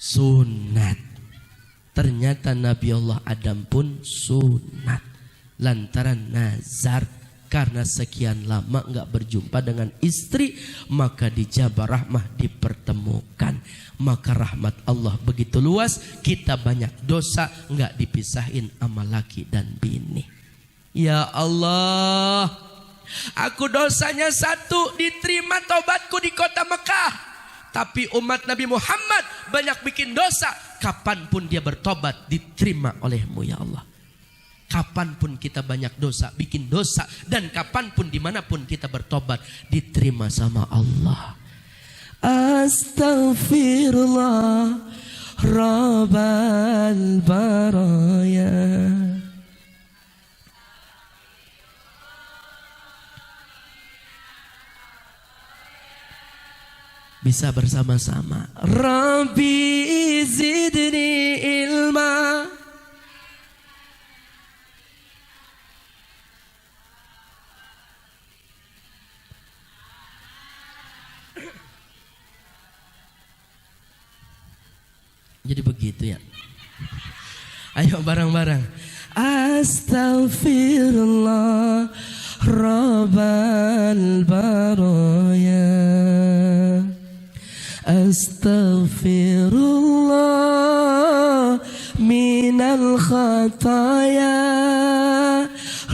[SPEAKER 1] Sunat. Ternyata Nabi Allah Adam pun sunat. Lantaran nazar. Karena sekian lama enggak berjumpa dengan istri, maka di Jabal Rahmah dipertemukan. Maka rahmat Allah begitu luas, kita banyak dosa enggak dipisahin sama laki dan bini. Ya Allah, aku dosanya 1, diterima tobatku di kota Mekah. Tapi umat Nabi Muhammad banyak bikin dosa, kapanpun dia bertobat diterima olehmu ya Allah. Kapanpun kita banyak dosa, bikin dosa, dan kapanpun dimanapun kita bertobat diterima sama Allah. Astaghfirullah Rabbal baraya. Bisa bersama-sama. Rabbi zidni ilma. Jadi begitu ya. Ayo bareng-bareng. Astaghfirullah Rabbal baraya. Astaghfirullah minal khataya.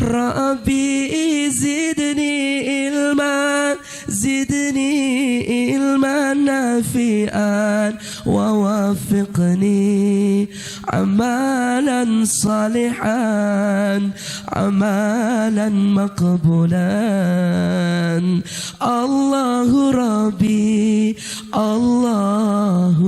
[SPEAKER 1] Rabbi zidni ilma. Zidni ilman nafi'an. ووافقني عمالا صالحا عمالا مقبولا الله ربي الله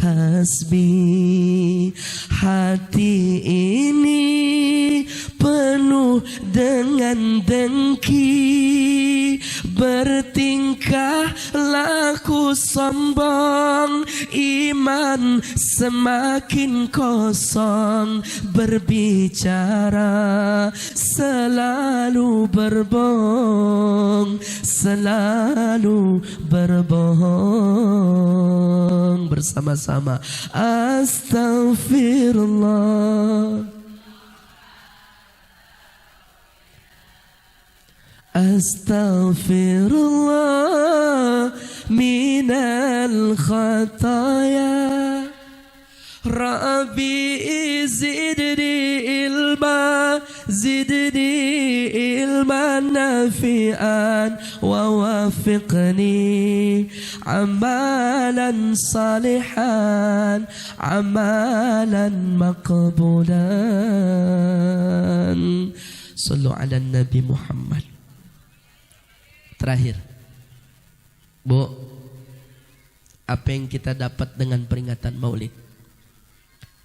[SPEAKER 1] hasbi. Hati ini penuh dengan dengki, bertingkah laku sombong, iman semakin kosong, berbicara selalu berbohong, selalu berbohong. Bersama-sama Astaghfirullah. Astaghfirullah minal khataya. Rabbi zidni ilma. Zidni ilman nafi'an. Wa wafiqni amalan salihan amalan maqbulan. Sallu ala Nabi Muhammad. Terakhir, Bu, apa yang kita dapat dengan peringatan Maulid?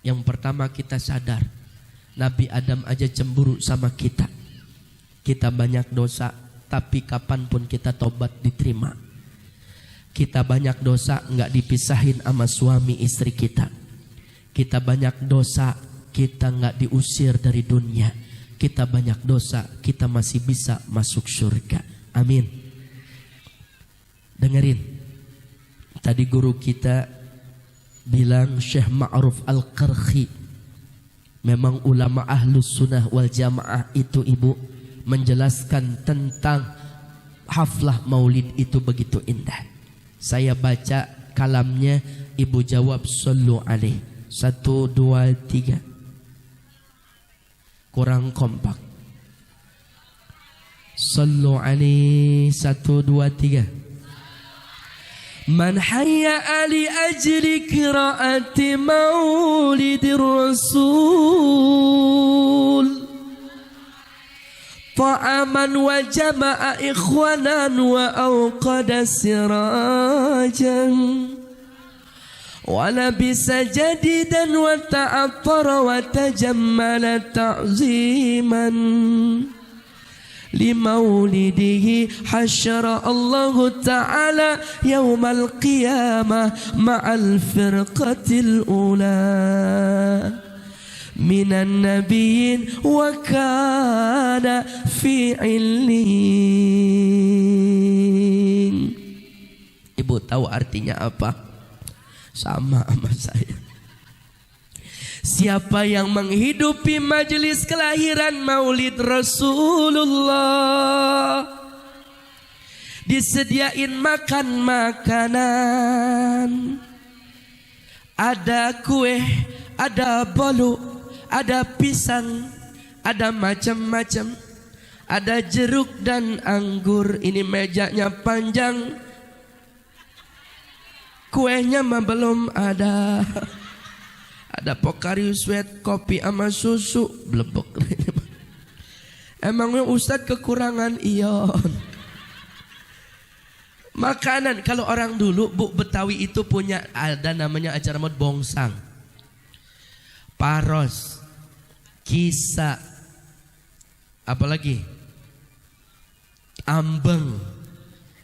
[SPEAKER 1] Yang pertama, kita sadar Nabi Adam aja cemburu sama kita. Kita banyak dosa, tapi kapanpun kita tobat diterima. Kita banyak dosa, nggak dipisahin sama suami istri kita. Kita banyak dosa, kita nggak diusir dari dunia. Kita banyak dosa, kita masih bisa masuk surga. Amin. Dengerin, tadi guru kita bilang, Syekh Ma'ruf Al-Qarhi, memang ulama ahlus sunnah wal jamaah itu ibu, menjelaskan tentang haflah maulid itu begitu indah. Saya baca kalamnya, ibu jawab sallu alaih. 1, 2, 3. Kurang kompak. Sallu alaih. 1, 2, 3. Man hayya li ajli qiraati maulidir rasul ta'aman wa jama'a ikhwanan wa awqada sirajan wa labisa jadidan wa ta'attara wa tajammala ta'ziman limaulidihi hasyara Allah Ta'ala yawmal qiyamah ma'al firqatil ula minan nabiyyin wa kana fi illin. Ibu tahu artinya apa? Sama saya. Siapa yang menghidupi majelis kelahiran maulid Rasulullah, disediain makan makanan, ada kue, ada bolu, ada pisang, ada macam-macam, ada jeruk dan anggur. Ini mejanya panjang, kuenya mah belum ada. Ada Pocari Sweat, kopi sama susu, blebek. Emangnya Ustadz kekurangan ion. Makanan, kalau orang dulu Bu Betawi itu punya ada namanya acara mod bongsang. paros, kisa, apalagi ambeng,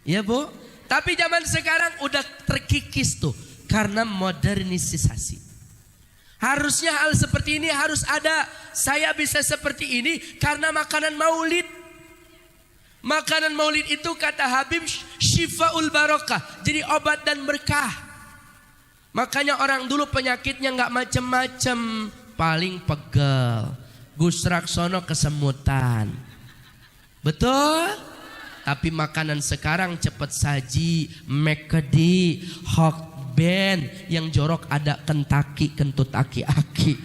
[SPEAKER 1] ya Bu. Tapi zaman sekarang udah terkikis tuh karena modernisasi. Harusnya hal seperti ini harus ada. Saya bisa seperti ini karena makanan maulid. Makanan maulid itu kata Habib syifaul barokah, jadi obat dan berkah. Makanya orang dulu penyakitnya nggak macem-macem, paling pegel, gusraksono kesemutan, betul. Tapi makanan sekarang cepet saji, McD, Hokben, yang jorok ada Kentucky, kentut aki-aki,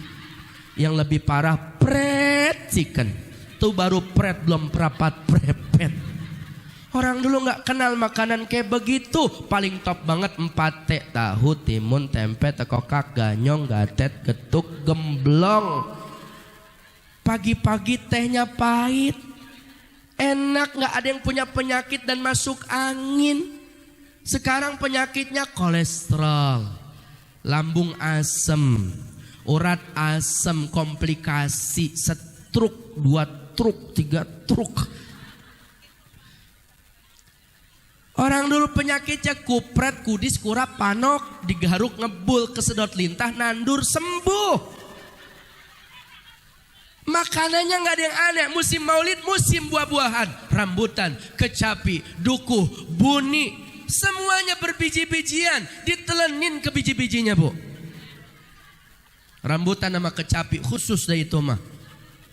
[SPEAKER 1] yang lebih parah pret chicken, tuh baru pret belum perapat prepet. Orang dulu nggak kenal makanan kayak begitu. Paling top banget 4T, tahu, timun, tempe, tekokak, ganyong, gatet, getuk, gemblong. Pagi-pagi tehnya pahit. Enak, nggak ada yang punya penyakit dan masuk angin. Sekarang penyakitnya kolesterol, lambung asem, urat asem, komplikasi, stroke, 2 truk, 3 truk. Orang dulu penyakitnya kupret, kudis, kurap, panok, digaruk, ngebul, kesedot lintah, nandur, sembuh. Makanannya nggak ada yang aneh. Musim maulid, musim buah-buahan, rambutan, kecapi, dukuh, buni, semuanya berbiji-bijian, ditelenin ke biji-bijinya Bu. Rambutan sama kecapi khusus dari itu mah.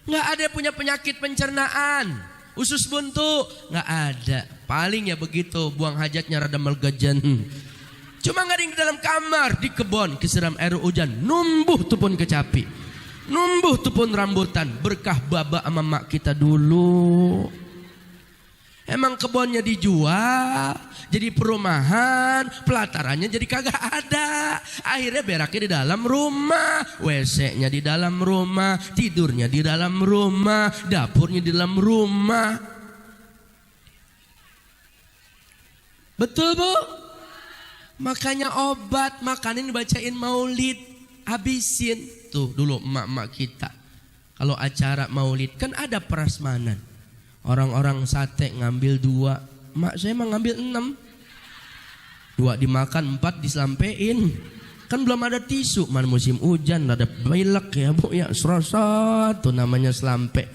[SPEAKER 1] Nggak ada yang punya penyakit pencernaan. Usus buntu nggak ada. Paling ya begitu, buang hajatnya rada melgajan. Cuma nggak ada yang di dalam kamar, di kebun kesiram air hujan, numbuh tuh pun kecapi, numbuh tuh pun rambutan, berkah baba sama mak kita dulu. Emang kebunnya dijual, jadi perumahan, pelatarannya jadi kagak ada. Akhirnya beraknya di dalam rumah, WC-nya di dalam rumah, tidurnya di dalam rumah, dapurnya di dalam rumah. Betul Bu? Makanya obat, makanin bacain maulid, habisin. Tuh dulu emak-emak kita, kalau acara maulid kan ada prasmanan. Orang-orang sate ngambil 2, mak saya mah ngambil 6. 2 dimakan, 4 disampein. Kan belum ada tisu, mana musim hujan, rada belek ya Bu ya, serosot tuh namanya selampe.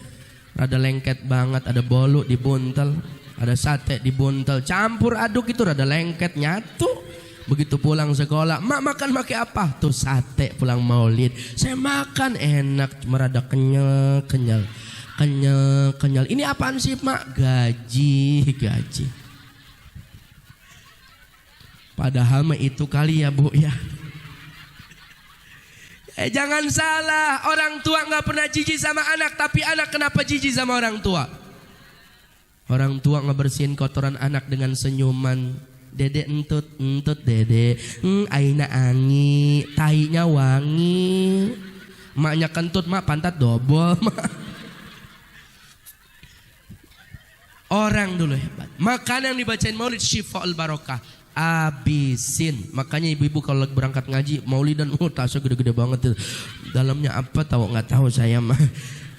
[SPEAKER 1] Rada lengket banget, ada bolu dibuntel, ada sate dibuntel, campur aduk itu rada lengket nyatu. Begitu pulang sekolah, mak makan pakai apa? Tuh sate pulang maulid. Saya makan enak, cuma rada kenyal. Kenyal. Ini apaan sih mak? Gaji. Padahal mah itu kali ya Bu ya. Jangan salah, orang tua nggak pernah jijik sama anak, tapi anak kenapa jijik sama orang tua? Orang tua ngebersihin kotoran anak dengan senyuman. Dede entut dede, aina angi, tainya wangi. Maknya kentut mak pantat dobol mak. Orang dulu hebat. Makanan yang dibacain maulid syifaul barokah, abisin. Makanya ibu-ibu kalau lagi berangkat ngaji maulidan, tasnya gede-gede banget. Dalamnya apa tahu nggak tahu saya mah.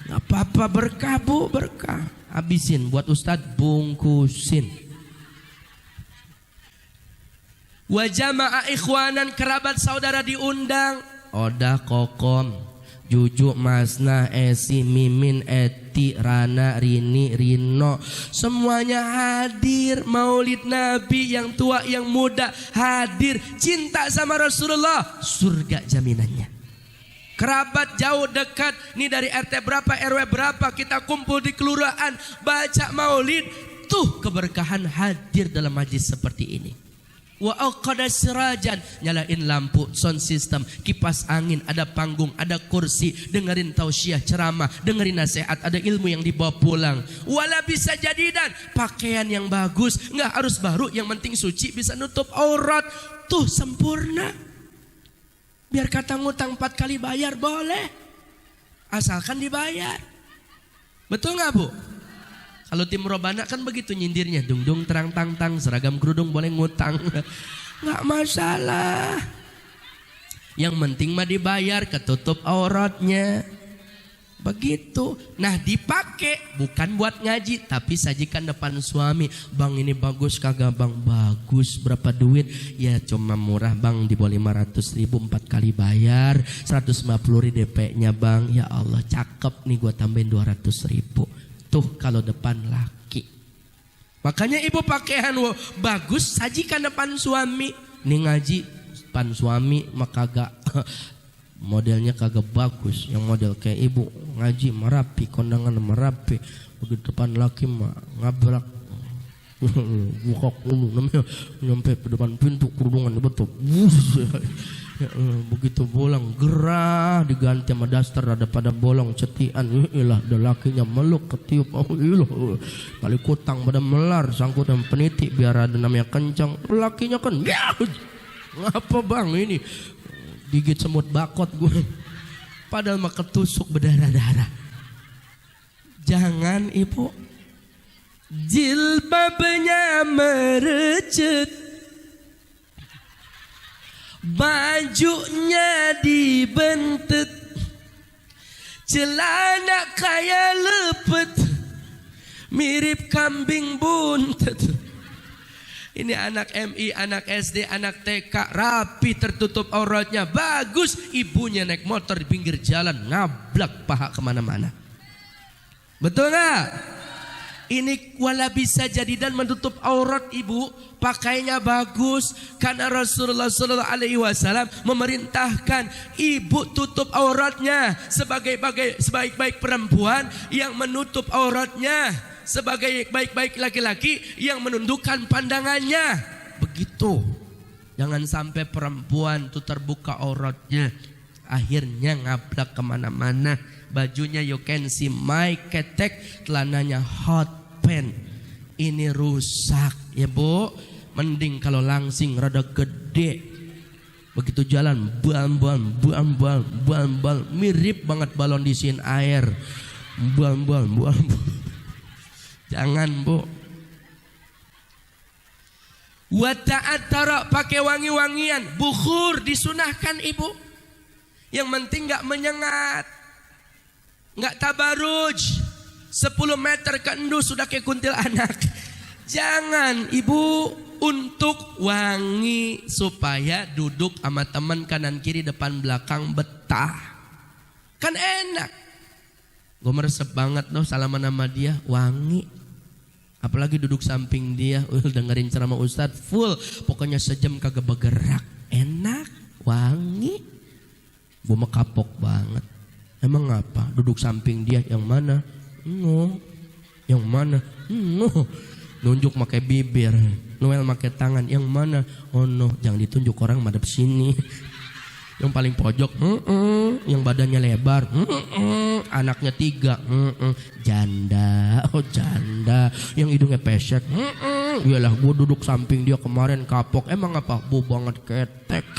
[SPEAKER 1] Nggak apa-apa, berkah Bu, berkah. Abisin, buat ustadz bungkusin. Wajama'a ikhwanan, kerabat saudara diundang. Odah kokom, Juju, Masna, Esi, Mimin, Eti, Rana, Rini, Rino, semuanya hadir. Maulid Nabi, yang tua yang muda hadir. Cinta sama Rasulullah, surga jaminannya. Kerabat jauh dekat, nih dari RT berapa, RW berapa, kita kumpul di kelurahan, baca maulid. Tuh keberkahan hadir dalam majlis seperti ini. Wa aqada sirajan, nyalain lampu, sound system, kipas angin, ada panggung, ada kursi, dengerin tausiah ceramah, dengerin nasihat, ada ilmu yang dibawa pulang. Wala bisa jadidan, pakaian yang bagus, nggak harus baru, yang penting suci, bisa nutup aurat. Tuh sempurna. Biar kata ngutang 4 kali bayar boleh, asalkan dibayar. Betul nggak Bu? Kalau tim Robana kan begitu nyindirnya, dung terang tang seragam kerudung boleh ngutang, nggak masalah. Yang penting mah dibayar, ketutup auratnya. Begitu. Nah dipakai bukan buat ngaji, tapi sajikan depan suami. Bang ini bagus kagak bang? Bagus. Berapa duit? Ya cuma murah bang, di bawah 500.000 4 kali bayar, 150.000 DP nya bang. Ya Allah cakep nih, gua tambahin 200.000. Tuh kalau depan laki. Makanya ibu pakaian bagus, sajikan depan suami. Nih ngaji depan suami mah kagak modelnya kagak bagus. Yang model kayak ibu ngaji merapi, kondangan merapi, begitu depan laki mah ngabrak buka dulu namanya, nyampe ke depan pintu kerudungan betul. Begitu bolang gerah diganti sama daster, ada pada bolong cetian. Ilah ada lakinya meluk ketiup. Ilah kali kutang pada melar sangkut dan peniti biar ada namanya kencang. Lakinya kan ya ngapa bang ini gigit semut bakot gue, padahal mah ketusuk berdarah-darah. Jangan ibu, jilbabnya merecet, bajunya dibentet, celana kayak lepet, mirip kambing buntet. Ini anak MI, anak SD, anak TK, rapi tertutup auratnya, bagus. Ibunya naik motor di pinggir jalan, ngablak paha kemana-mana. Betul nggak? Ini wala bisa jadi dan menutup aurat ibu, pakainya bagus. Karena Rasulullah SAW memerintahkan ibu tutup auratnya sebaik-baik perempuan yang menutup auratnya, sebagai baik-baik laki-laki yang menundukkan pandangannya. Begitu. Jangan sampai perempuan itu terbuka auratnya, akhirnya ngablak kemana-mana. Bajunya you can see my ketek, celananya hot pants. Ini rusak ya bu. Mending kalau langsing rada gede. Begitu jalan bal, mirip banget balon diisiin air. Bal. Jangan bu. Wa ta'attara, pakai wangi-wangian. Bukhur disunahkan ibu. Yang penting gak menyengat, gak tabaruj. 10 meter ke endus sudah kayak kuntil anak. Jangan ibu, untuk wangi supaya duduk sama teman kanan kiri depan belakang betah. Kan enak. Gue meresep banget loh salaman sama dia, wangi. Apalagi duduk samping dia, dengerin ceramah ustadz full, pokoknya sejam kagak bergerak, enak, wangi. Gue mah kapok banget. Emang apa? Duduk samping dia yang mana? No. Yang mana? No. Nunjuk pakai bibir, Noel pakai tangan. Yang mana? Oh no, jangan ditunjuk orang madep sini. Yang paling pojok, yang badannya lebar, anaknya 3, janda, oh janda, yang hidungnya pesek, iyalah gue duduk samping dia kemarin kapok, emang apa? Bu banget ketek,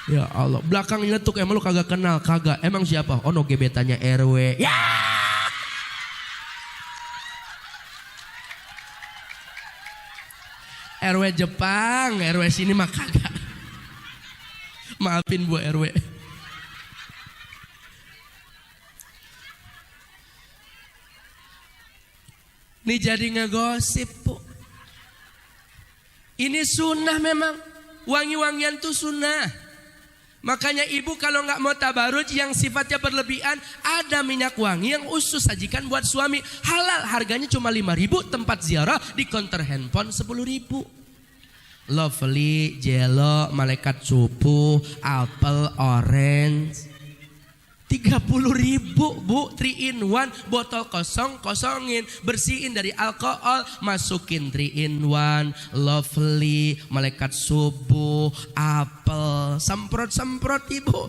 [SPEAKER 1] ya Allah, belakangnya tuh emang lu kagak kenal, kagak, emang siapa? Oh no, gebetannya RW, ya. RW Jepang, RW sini mah kagak. Maafin Bu RW. Ini jadi ngegosip Bu. Ini sunnah memang. Wangi-wangian tuh sunnah. Makanya ibu kalau nggak mau tabaruj yang sifatnya berlebihan, ada minyak wangi yang khusus sajikan buat suami. Halal, harganya cuma 5.000, tempat ziarah di counter handphone 10.000. Lovely, Jello, malaikat subuh, apel, orange, 30.000 bu, 3 in 1, botol kosongin, bersihin dari alkohol, masukin 3 in 1, Lovely, malaikat subuh, apel, semprot ibu.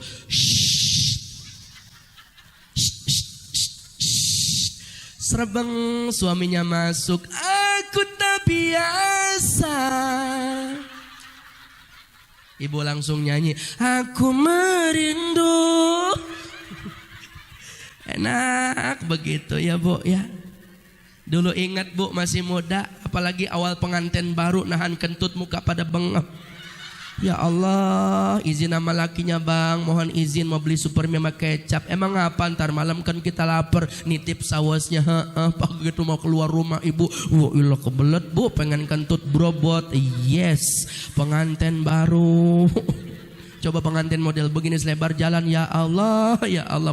[SPEAKER 1] Serebeng suaminya masuk, aku tak biasa. Ibu langsung nyanyi, aku merindu. Enak begitu ya bu ya. Dulu ingat bu masih muda, apalagi awal pengantin baru nahan kentut muka pada bengep. Ya Allah, izin sama lakinya bang, mohon izin mau beli supermie sama kecap. Emang apa ntar malam kan kita lapar, nitip sausnya. Pak gitu mau keluar rumah ibu, wah ilah kebelet bu, pengen kentut brobot. Yes, pengantin baru. Coba pengantin model begini selebar jalan, ya Allah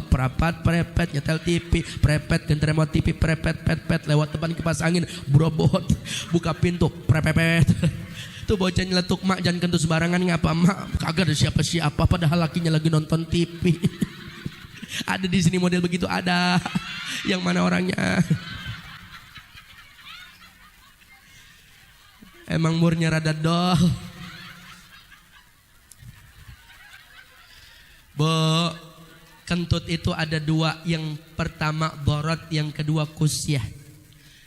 [SPEAKER 1] perapat prepet nyetel TV, prepet dan remote TV, prepet pet lewat depan kipas angin, brobot buka pintu, prepet. Tuh bocah nyeletuk, mak jangan kentut sembarangan, ngapa mak kagak ada siapa-siapa padahal lakinya lagi nonton TV. Ada di sini model begitu ada. Yang mana orangnya? Emang murnya rada dol. Bo, kentut itu ada dua. Yang pertama dorot, yang kedua kusyah.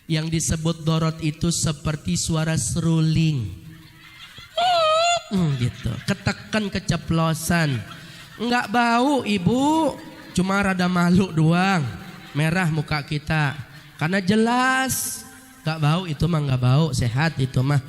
[SPEAKER 1] Yang disebut dorot itu seperti suara seruling. Gitu, ketekan keceplosan, nggak bau ibu, cuma rada malu doang, merah muka kita, karena jelas nggak bau, itu mah nggak bau, sehat itu mah.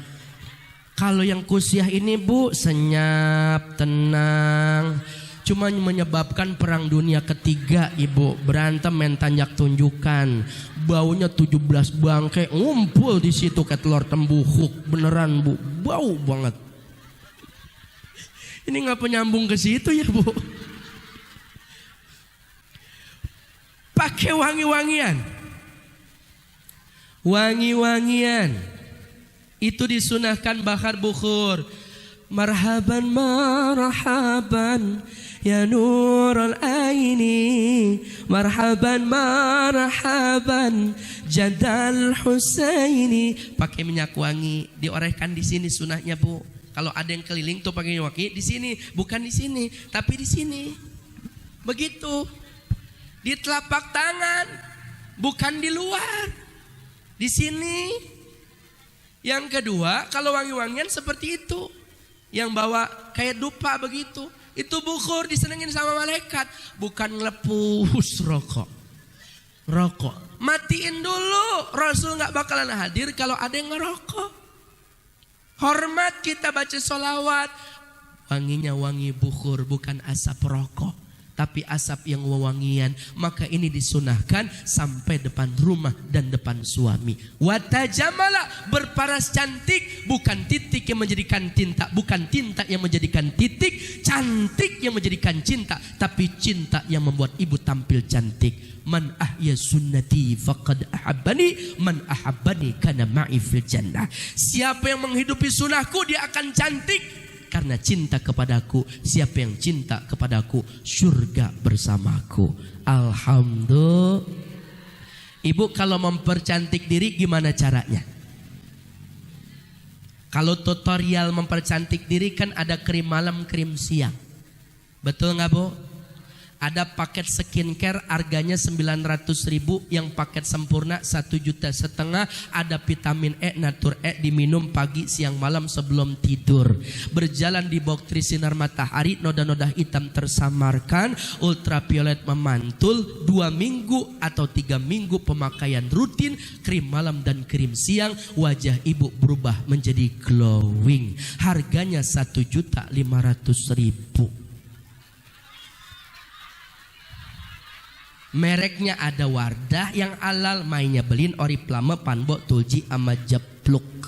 [SPEAKER 1] Kalau yang kusyah ini bu, senyap, tenang, cuma menyebabkan perang dunia ketiga ibu, berantem main tanjak tunjukkan, baunya 17 bangkai ngumpul di situ kayak telur tembuhuk, beneran bu, bau banget. Ini ngapa nyambung ke situ ya bu? Pakai wangi-wangian. Wangi-wangian itu disunahkan bakar bukhur. Marhaban marhaban ya nurul aini, marhaban marhaban jadal husaini. Pakai minyak wangi, diorehkan di sini sunahnya bu. Kalau ada yang keliling tuh pakai wangi di sini, bukan di sini, tapi di sini. Begitu. Di telapak tangan, bukan di luar. Di sini. Yang kedua, kalau wangi-wangian seperti itu, yang bawa kayak dupa begitu, itu bukhur disenengin sama malaikat, bukan ngelepus rokok. Rokok. Matiin dulu. Rasul nggak bakalan hadir kalau ada yang ngerokok. Hormat kita baca sholawat. Wanginya wangi bukhur, bukan asap rokok, tapi asap yang wewangian. Maka ini disunahkan sampai depan rumah dan depan suami. Watajamala, berparas cantik, bukan titik yang menjadikan tinta, bukan tinta yang menjadikan titik, cantik yang menjadikan cinta, tapi cinta yang membuat ibu tampil cantik. Man ahya sunnati faqad ahabbani, man ahabbani kana ma'i fil jannah. Siapa yang menghidupi sunahku dia akan cantik karena cinta kepadaku. Siapa yang cinta kepadaku surga bersamaku. Alhamdulillah. Ibu kalau mempercantik diri gimana caranya? Kalau tutorial mempercantik diri kan ada krim malam, krim siang. Betul nggak bu? Ada paket skincare harganya 900.000, yang paket sempurna 1,5 juta. Ada vitamin E, natur E, diminum pagi, siang, malam sebelum tidur. Berjalan di bawah sinar matahari, noda-noda hitam tersamarkan, ultraviolet memantul. 2 minggu atau 3 minggu pemakaian rutin krim malam dan krim siang, wajah ibu berubah menjadi glowing. Harganya 1.500.000. Mereknya ada Wardah yang halal, mainnya Belin, Oriplame, Panbo, Tulji, ama Jepluk.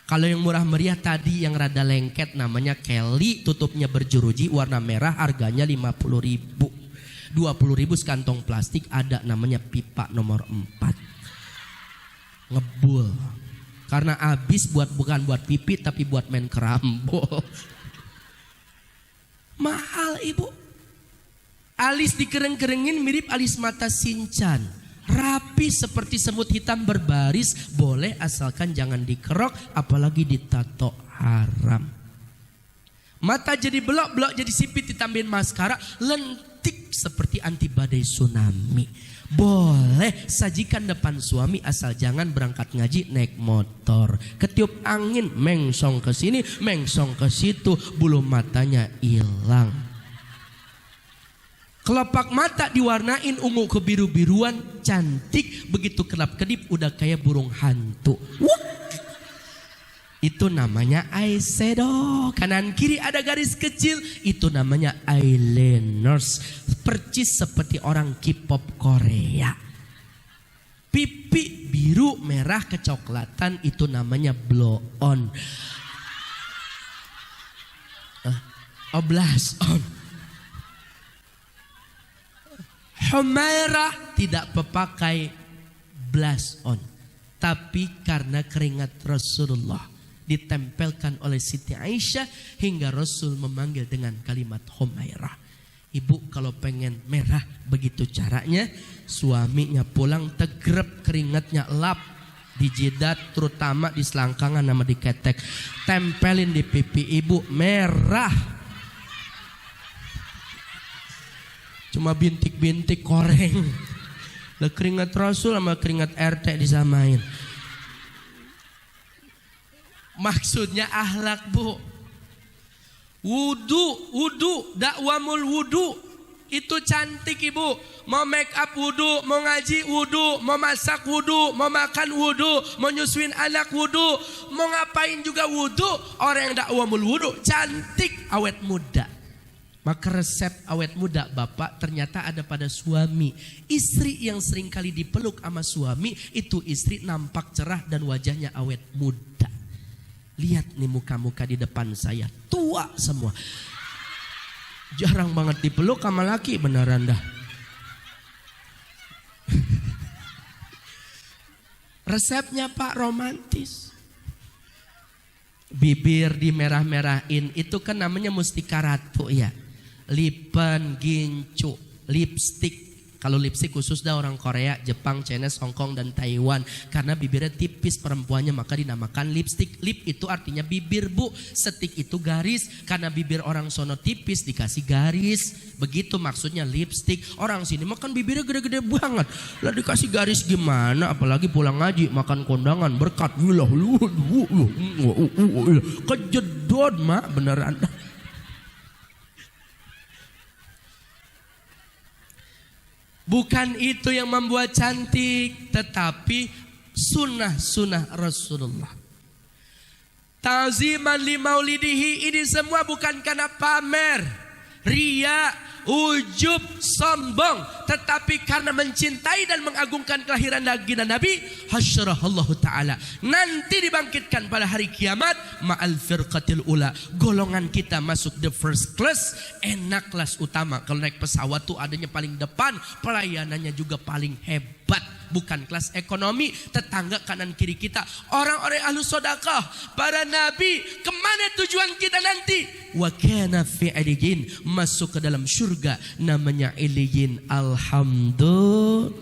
[SPEAKER 1] Kalau yang murah meriah tadi yang rada lengket namanya Kelly, tutupnya berjeruji warna merah, harganya 50.000. 20.000 sekantong plastik, ada namanya pipa nomor 4. Ngebul. Karena habis bukan buat pipi tapi buat main kerambol. Mahal ibu. Alis dikereng-kerengin mirip alis mata Shinchan. Rapi seperti semut hitam berbaris. Boleh asalkan jangan dikerok, apalagi ditato, haram. Mata jadi belok-belok jadi sipit ditambahin maskara, lentik seperti anti badai tsunami. Boleh sajikan depan suami asal jangan berangkat ngaji naik motor. Ketiup angin mengsong ke sini, mengsong ke situ, bulu matanya hilang. Kelopak mata diwarnain ungu kebiru-biruan, cantik. Begitu kelap-kedip udah kayak burung hantu. Wah. Itu namanya eyeshadow. Kanan kiri ada garis kecil, itu namanya eyeliners. Percis seperti orang K-pop Korea. Pipi biru, merah, kecoklatan, itu namanya blow on. Blush on. Humairah tidak memakai blush on, tapi karena keringat Rasulullah ditempelkan oleh Siti Aisyah hingga Rasul memanggil dengan kalimat Humairah. Ibu kalau pengen merah begitu caranya. Suaminya pulang tegrep keringatnya, lap di jidat, terutama di selangkangan sama di ketek, tempelin di pipi ibu, merah. Cuma bintik-bintik koreng. Lah keringat Rasul sama keringat RT disamain. Maksudnya akhlak, Bu. Wudu, dakwamul wudu. Itu cantik, Ibu. Mau make up wudu, mau ngaji wudu, mau masak wudu, mau makan wudu, mau nyusuin anak wudu, mau ngapain juga wudu. Orang yang dakwamul wudu cantik, awet muda. Maka resep awet muda Bapak ternyata ada pada suami. Istri yang sering kali dipeluk sama suami, itu istri nampak cerah dan wajahnya awet muda. Lihat nih muka-muka di depan saya, tua semua. Jarang banget dipeluk sama laki, beneran dah. Resepnya Pak romantis. Bibir dimerah-merahin, itu kan namanya mustika ratu ya. Lipen, gincu, lipstick. Kalau lipstick khusus dah orang Korea, Jepang, Chinese, Hong Kong dan Taiwan. Karena bibirnya tipis perempuannya maka dinamakan lipstick. Lip itu artinya bibir, Bu. Stick itu garis. Karena bibir orang sono tipis dikasih garis. Begitu maksudnya lipstick. Orang sini makan bibirnya gede-gede banget. Lah dikasih garis gimana? Apalagi pulang ngaji makan kondangan berkat. Kejedot mak beneran. Bukan itu yang membuat cantik, tetapi sunnah-sunnah Rasulullah. Ta'ziman li maulidihi, ini semua bukan karena pamer, ria, ujub, sombong, tetapi karena mencintai dan mengagungkan kelahiran baginda Nabi hasyarallahu taala. Nanti dibangkitkan pada hari kiamat ma'al firqatil ula. Golongan kita masuk the first class, enak kelas utama. Kalau naik pesawat tuh adanya paling depan, pelayanannya juga paling hebat. Bukan kelas ekonomi, tetangga kanan kiri kita orang-orang ahlu sedekah, para nabi. Kemana tujuan kita nanti? Wa kana fi aliyin, masuk ke dalam surga namanya iliyin. Alhamdulillah.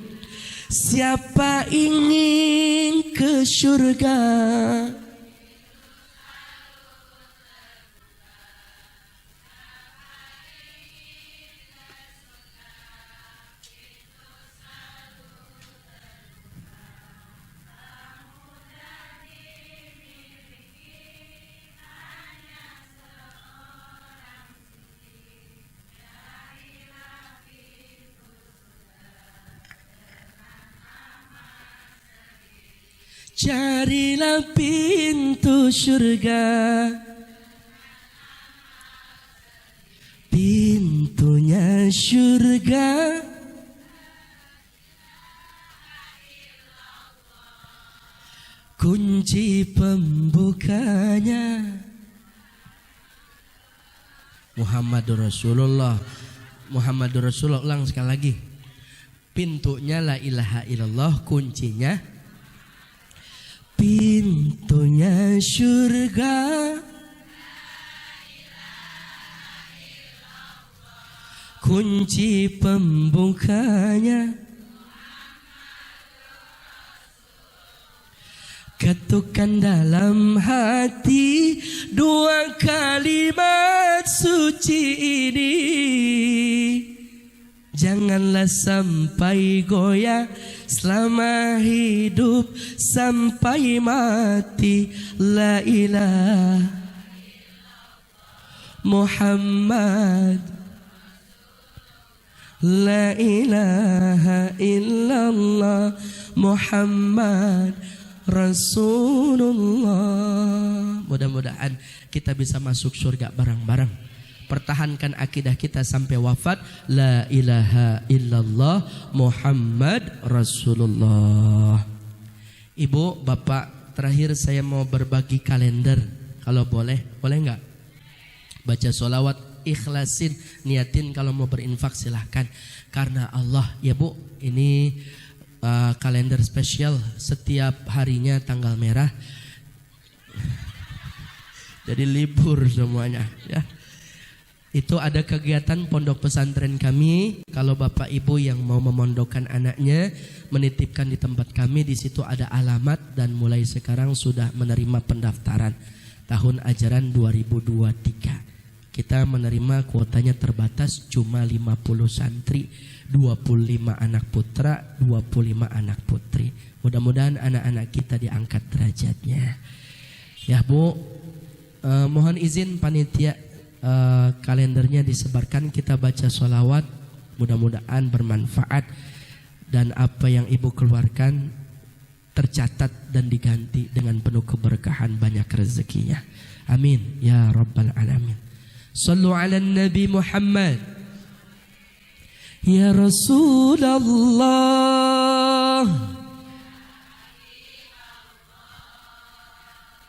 [SPEAKER 1] Siapa ingin ke surga? Carilah pintu surga, pintunya surga. Kunci pembukanya Muhammadur Rasulullah. Muhammadur Rasulullah, ulang sekali lagi. Pintunya la ilaha illallah, kuncinya pintunya surga. Kunci pembukanya ketukan dalam hati dua kalimat suci ini. Janganlah sampai goyah selama hidup sampai mati. La ilaha Muhammad, la ilaha illallah Muhammad Rasulullah. Mudah-mudahan kita bisa masuk surga bareng-bareng. Pertahankan akidah kita sampai wafat. La ilaha illallah Muhammad Rasulullah. Ibu, bapak, terakhir saya mau berbagi kalender. Kalau boleh, boleh nggak? Baca sholawat, ikhlasin, niatin kalau mau berinfak silahkan. Karena Allah, ya Bu, ini kalender spesial. Setiap harinya tanggal merah. Jadi libur semuanya ya. Itu ada kegiatan pondok pesantren kami. Kalau bapak ibu yang mau memondokkan anaknya, menitipkan di tempat kami, di situ ada alamat dan mulai sekarang sudah menerima pendaftaran tahun ajaran 2023. Kita menerima kuotanya terbatas cuma 50 santri, 25 anak putra, 25 anak putri. Mudah-mudahan anak-anak kita diangkat derajatnya. Ya Bu, mohon izin panitia, kalendernya disebarkan, kita baca sholawat, mudah-mudahan bermanfaat dan apa yang ibu keluarkan tercatat dan diganti dengan penuh keberkahan, banyak rezekinya. Amin ya rabbal alamin. Sallu ala Nabi Muhammad. Ya Rasulullah,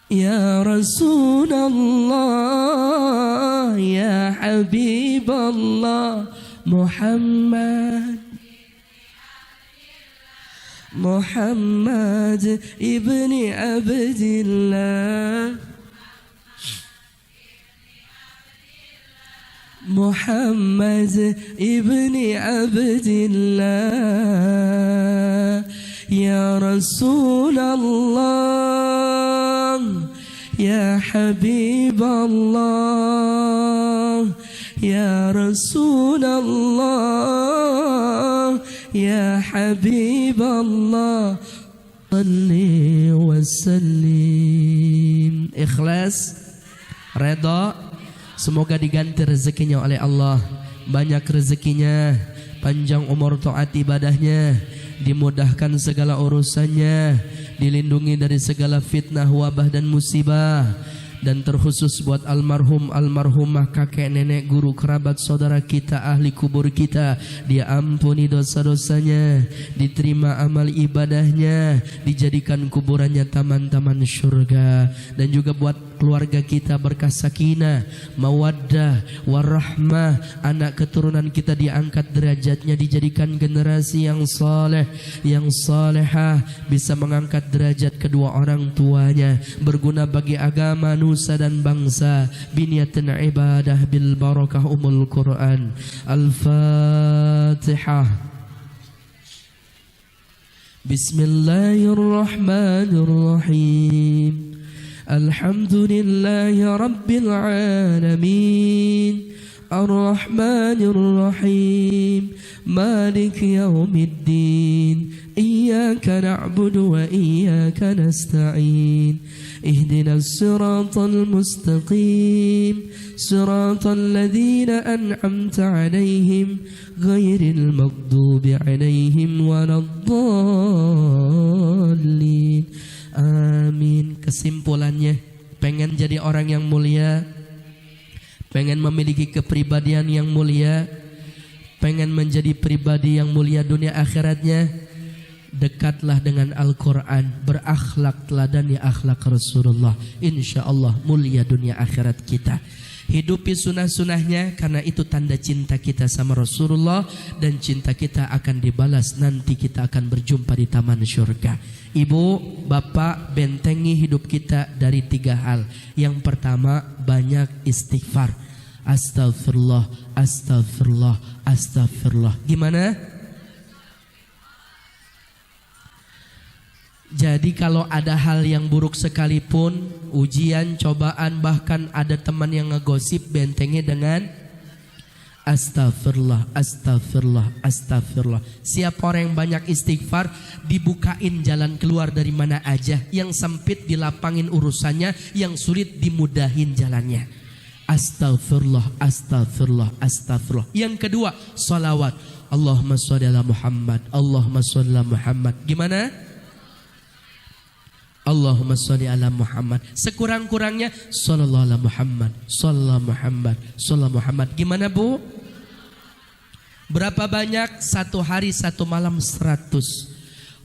[SPEAKER 1] ya Rasulullah, ya Habiballah Muhammad, Muhammad ibni Abdillah, Muhammad ibni Abdillah, ya Rasulullah, ya Habiballah, ya Rasulullah, ya Habiballah, salli wa sallim. Ikhlas, redha. Semoga diganti rezekinya oleh Allah, banyak rezekinya, panjang umur taat ibadahnya, dimudahkan segala urusannya, dilindungi dari segala fitnah, wabah dan musibah. Dan terkhusus buat almarhumah kakek nenek guru kerabat saudara kita, ahli kubur kita, dia ampuni dosa-dosanya, diterima amal ibadahnya, dijadikan kuburannya taman-taman surga. Dan juga buat keluarga kita berkah sakinah, mawaddah, warahmah, anak keturunan kita diangkat derajatnya, dijadikan generasi yang saleh, yang salehah, bisa mengangkat derajat kedua orang tuanya, berguna bagi agama, nusa dan bangsa, biniatan ibadah bil barakah umul Quran. Al-Fatihah. Bismillahirrahmanirrahim. Alhamdulillahi rabbil alamin, Ar-Rahmanir Rahim, Malik yaumiddin, Iyyaka na'budu wa iyyaka nasta'in, Ihdinas siratal mustaqim, siratal ladzina an'amta 'alaihim, ghairil maghdubi 'alaihim waladdallin. Amin. Kesimpulannya, pengen jadi orang yang mulia, pengen memiliki kepribadian yang mulia, pengen menjadi pribadi yang mulia dunia akhiratnya, dekatlah dengan Al-Quran, berakhlak teladan ya akhlak Rasulullah. Insya Allah mulia dunia akhirat kita. Hidupi sunnah-sunnahnya, karena itu tanda cinta kita sama Rasulullah, dan cinta kita akan dibalas nanti kita akan berjumpa di taman surga. Ibu, bapak, bentengi hidup kita dari 3 hal. Yang pertama, banyak istighfar. Astagfirullah, astagfirullah, astagfirullah. Gimana? Jadi kalau ada hal yang buruk sekalipun, ujian, cobaan, bahkan ada teman yang ngegosip, bentengi dengan astagfirullah, astagfirullah, astagfirullah. Siapa orang yang banyak istighfar, dibukain jalan keluar dari mana aja. Yang sempit dilapangin urusannya, yang sulit dimudahin jalannya. Astagfirullah, astagfirullah, astagfirullah. Yang kedua, salawat. Allahumma sholli ala Muhammad, Allahumma sholli ala Muhammad. Gimana? Allahumma sholli ala Muhammad. Sekurang-kurangnya sallallahu ala Muhammad, sallallahu Muhammad, sallallahu Muhammad. Gimana Bu? Berapa banyak? Satu hari satu malam 100.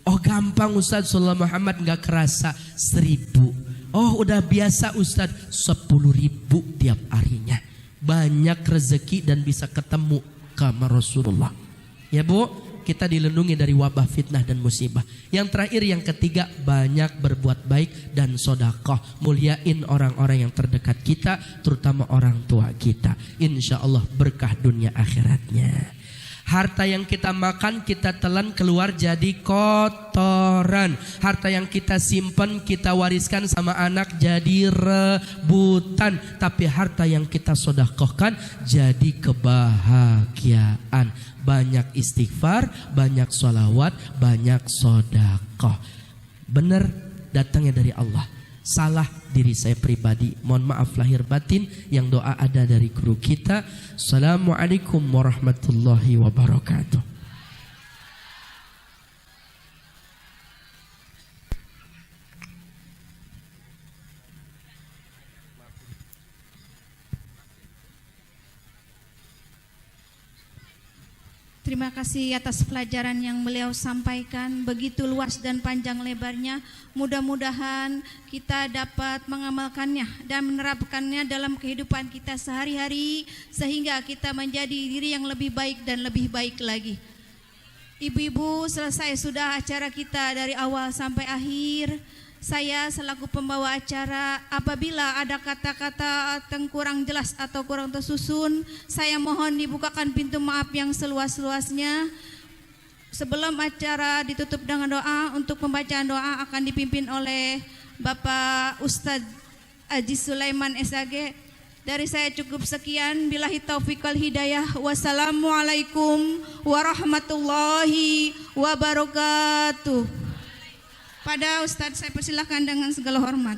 [SPEAKER 1] Oh gampang Ustaz, sallallahu Muhammad gak kerasa 1000. Oh udah biasa Ustaz, 10.000 tiap harinya. Banyak rezeki dan bisa ketemu sama Rasulullah. Ya Bu, kita dilindungi dari wabah, fitnah dan musibah. Yang terakhir, yang ketiga, banyak berbuat baik dan sodakoh. Muliain orang-orang yang terdekat kita, terutama orang tua kita. Insya Allah berkah dunia akhiratnya. Harta yang kita makan, kita telan keluar jadi kotoran. Harta yang kita simpan, kita wariskan sama anak jadi rebutan. Tapi harta yang kita sodakohkan jadi kebahagiaan. Banyak istighfar, banyak sholawat, banyak sodakoh. Benar datangnya dari Allah. Salah diri saya pribadi, mohon maaf lahir batin. Yang doa ada dari guru kita. Assalamualaikum warahmatullahi wabarakatuh.
[SPEAKER 2] Terima kasih atas pelajaran yang beliau sampaikan, begitu luas dan panjang lebarnya. Mudah-mudahan kita dapat mengamalkannya dan menerapkannya dalam kehidupan kita sehari-hari, sehingga kita menjadi diri yang lebih baik dan lebih baik lagi. Ibu-ibu, selesai sudah acara kita dari awal sampai akhir. Saya selaku pembawa acara, apabila ada kata-kata yang kurang jelas atau kurang tersusun, saya mohon dibukakan pintu maaf yang seluas-luasnya. Sebelum acara ditutup dengan doa, untuk pembacaan doa akan dipimpin oleh Bapak Ustadz Haji Sulaiman SAG. Dari saya cukup sekian. Billahi taufiq wal hidayah. Wassalamualaikum warahmatullahi wabarakatuh. Pada Ustadz saya persilakan dengan segala hormat.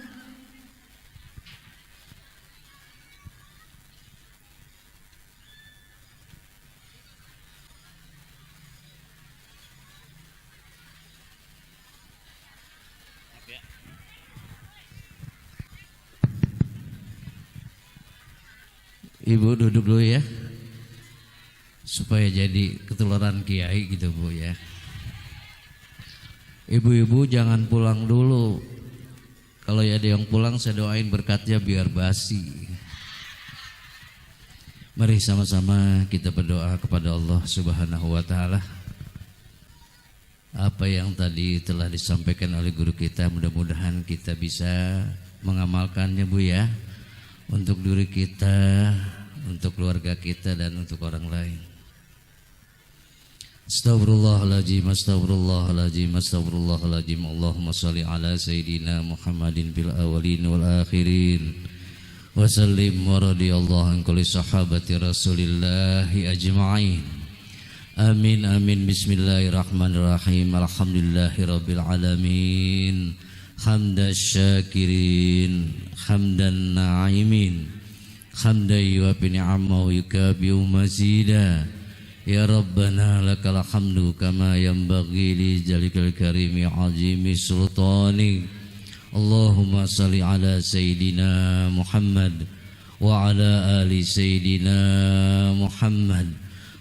[SPEAKER 3] Ibu duduk dulu ya, supaya jadi ketularan kiai gitu Bu ya. Ibu-ibu jangan pulang dulu. Kalau ada yang pulang saya doain berkatnya biar basi. Mari sama-sama kita berdoa kepada Allah Subhanahu wa taala. Apa yang tadi telah disampaikan oleh guru kita, mudah-mudahan kita bisa mengamalkannya Bu ya. Untuk diri kita, untuk keluarga kita, dan untuk orang lain. Astaghfirullahaladzim, astaghfirullahaladzim, astaghfirullahaladzim. Allahumma salli ala Sayyidina Muhammadin bil awalin wal akhirin. Wa sallim wa radiyallahu an kulli sahabati rasulillahi ajma'in. Amin, amin. Bismillahirrahmanirrahim. Alhamdulillahi rabbil alamin. Hamdas syakirin, hamdan na'imin, hamdan yuwafi ni'amah wa yukabi'u mazida. Ya Rabbana lakal hamdu kama yanbaghi li jalikal karimi azimi sultani. Allahumma salli ala Sayyidina Muhammad wa ala ali Sayyidina Muhammad.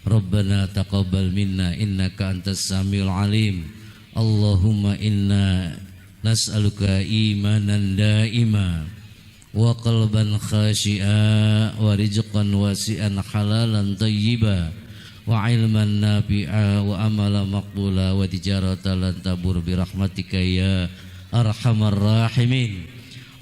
[SPEAKER 3] Rabbana taqabbal minna innaka antas samiul alim. Allahumma inna nas'aluka imanan daima wa qalban khashi'a wa rizqan wasi'an halalan tayyiba wa ilman nafi'a wa amala maqbula wa tijaratan lan tabur bi rahmatika ya arhamar rahimin.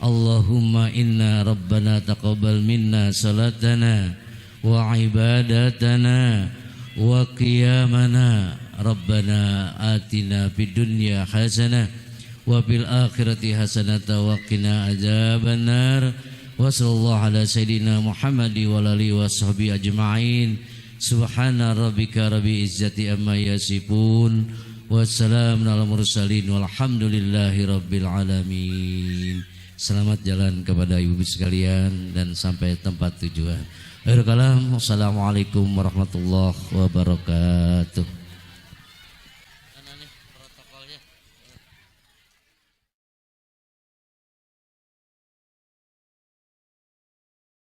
[SPEAKER 3] Allahumma inna rabbana taqabbal minna salatana wa ibadatana wa qiyamana. Rabbana atina fid dunya hasanah wa fil akhirati hasanah wa qina adzabannar. Wa sallallahu ala sayyidina Muhammad wa alihi washabihi ajma'in. Subhana rabbika rabbil izzati amma yasifun. Wassalamun ala mursalin walhamdulillahi rabbil alamin. Selamat jalan kepada ibu-ibu sekalian dan sampai tempat tujuan. Akhirul kalam, wassalamualaikum warahmatullahi wabarakatuh.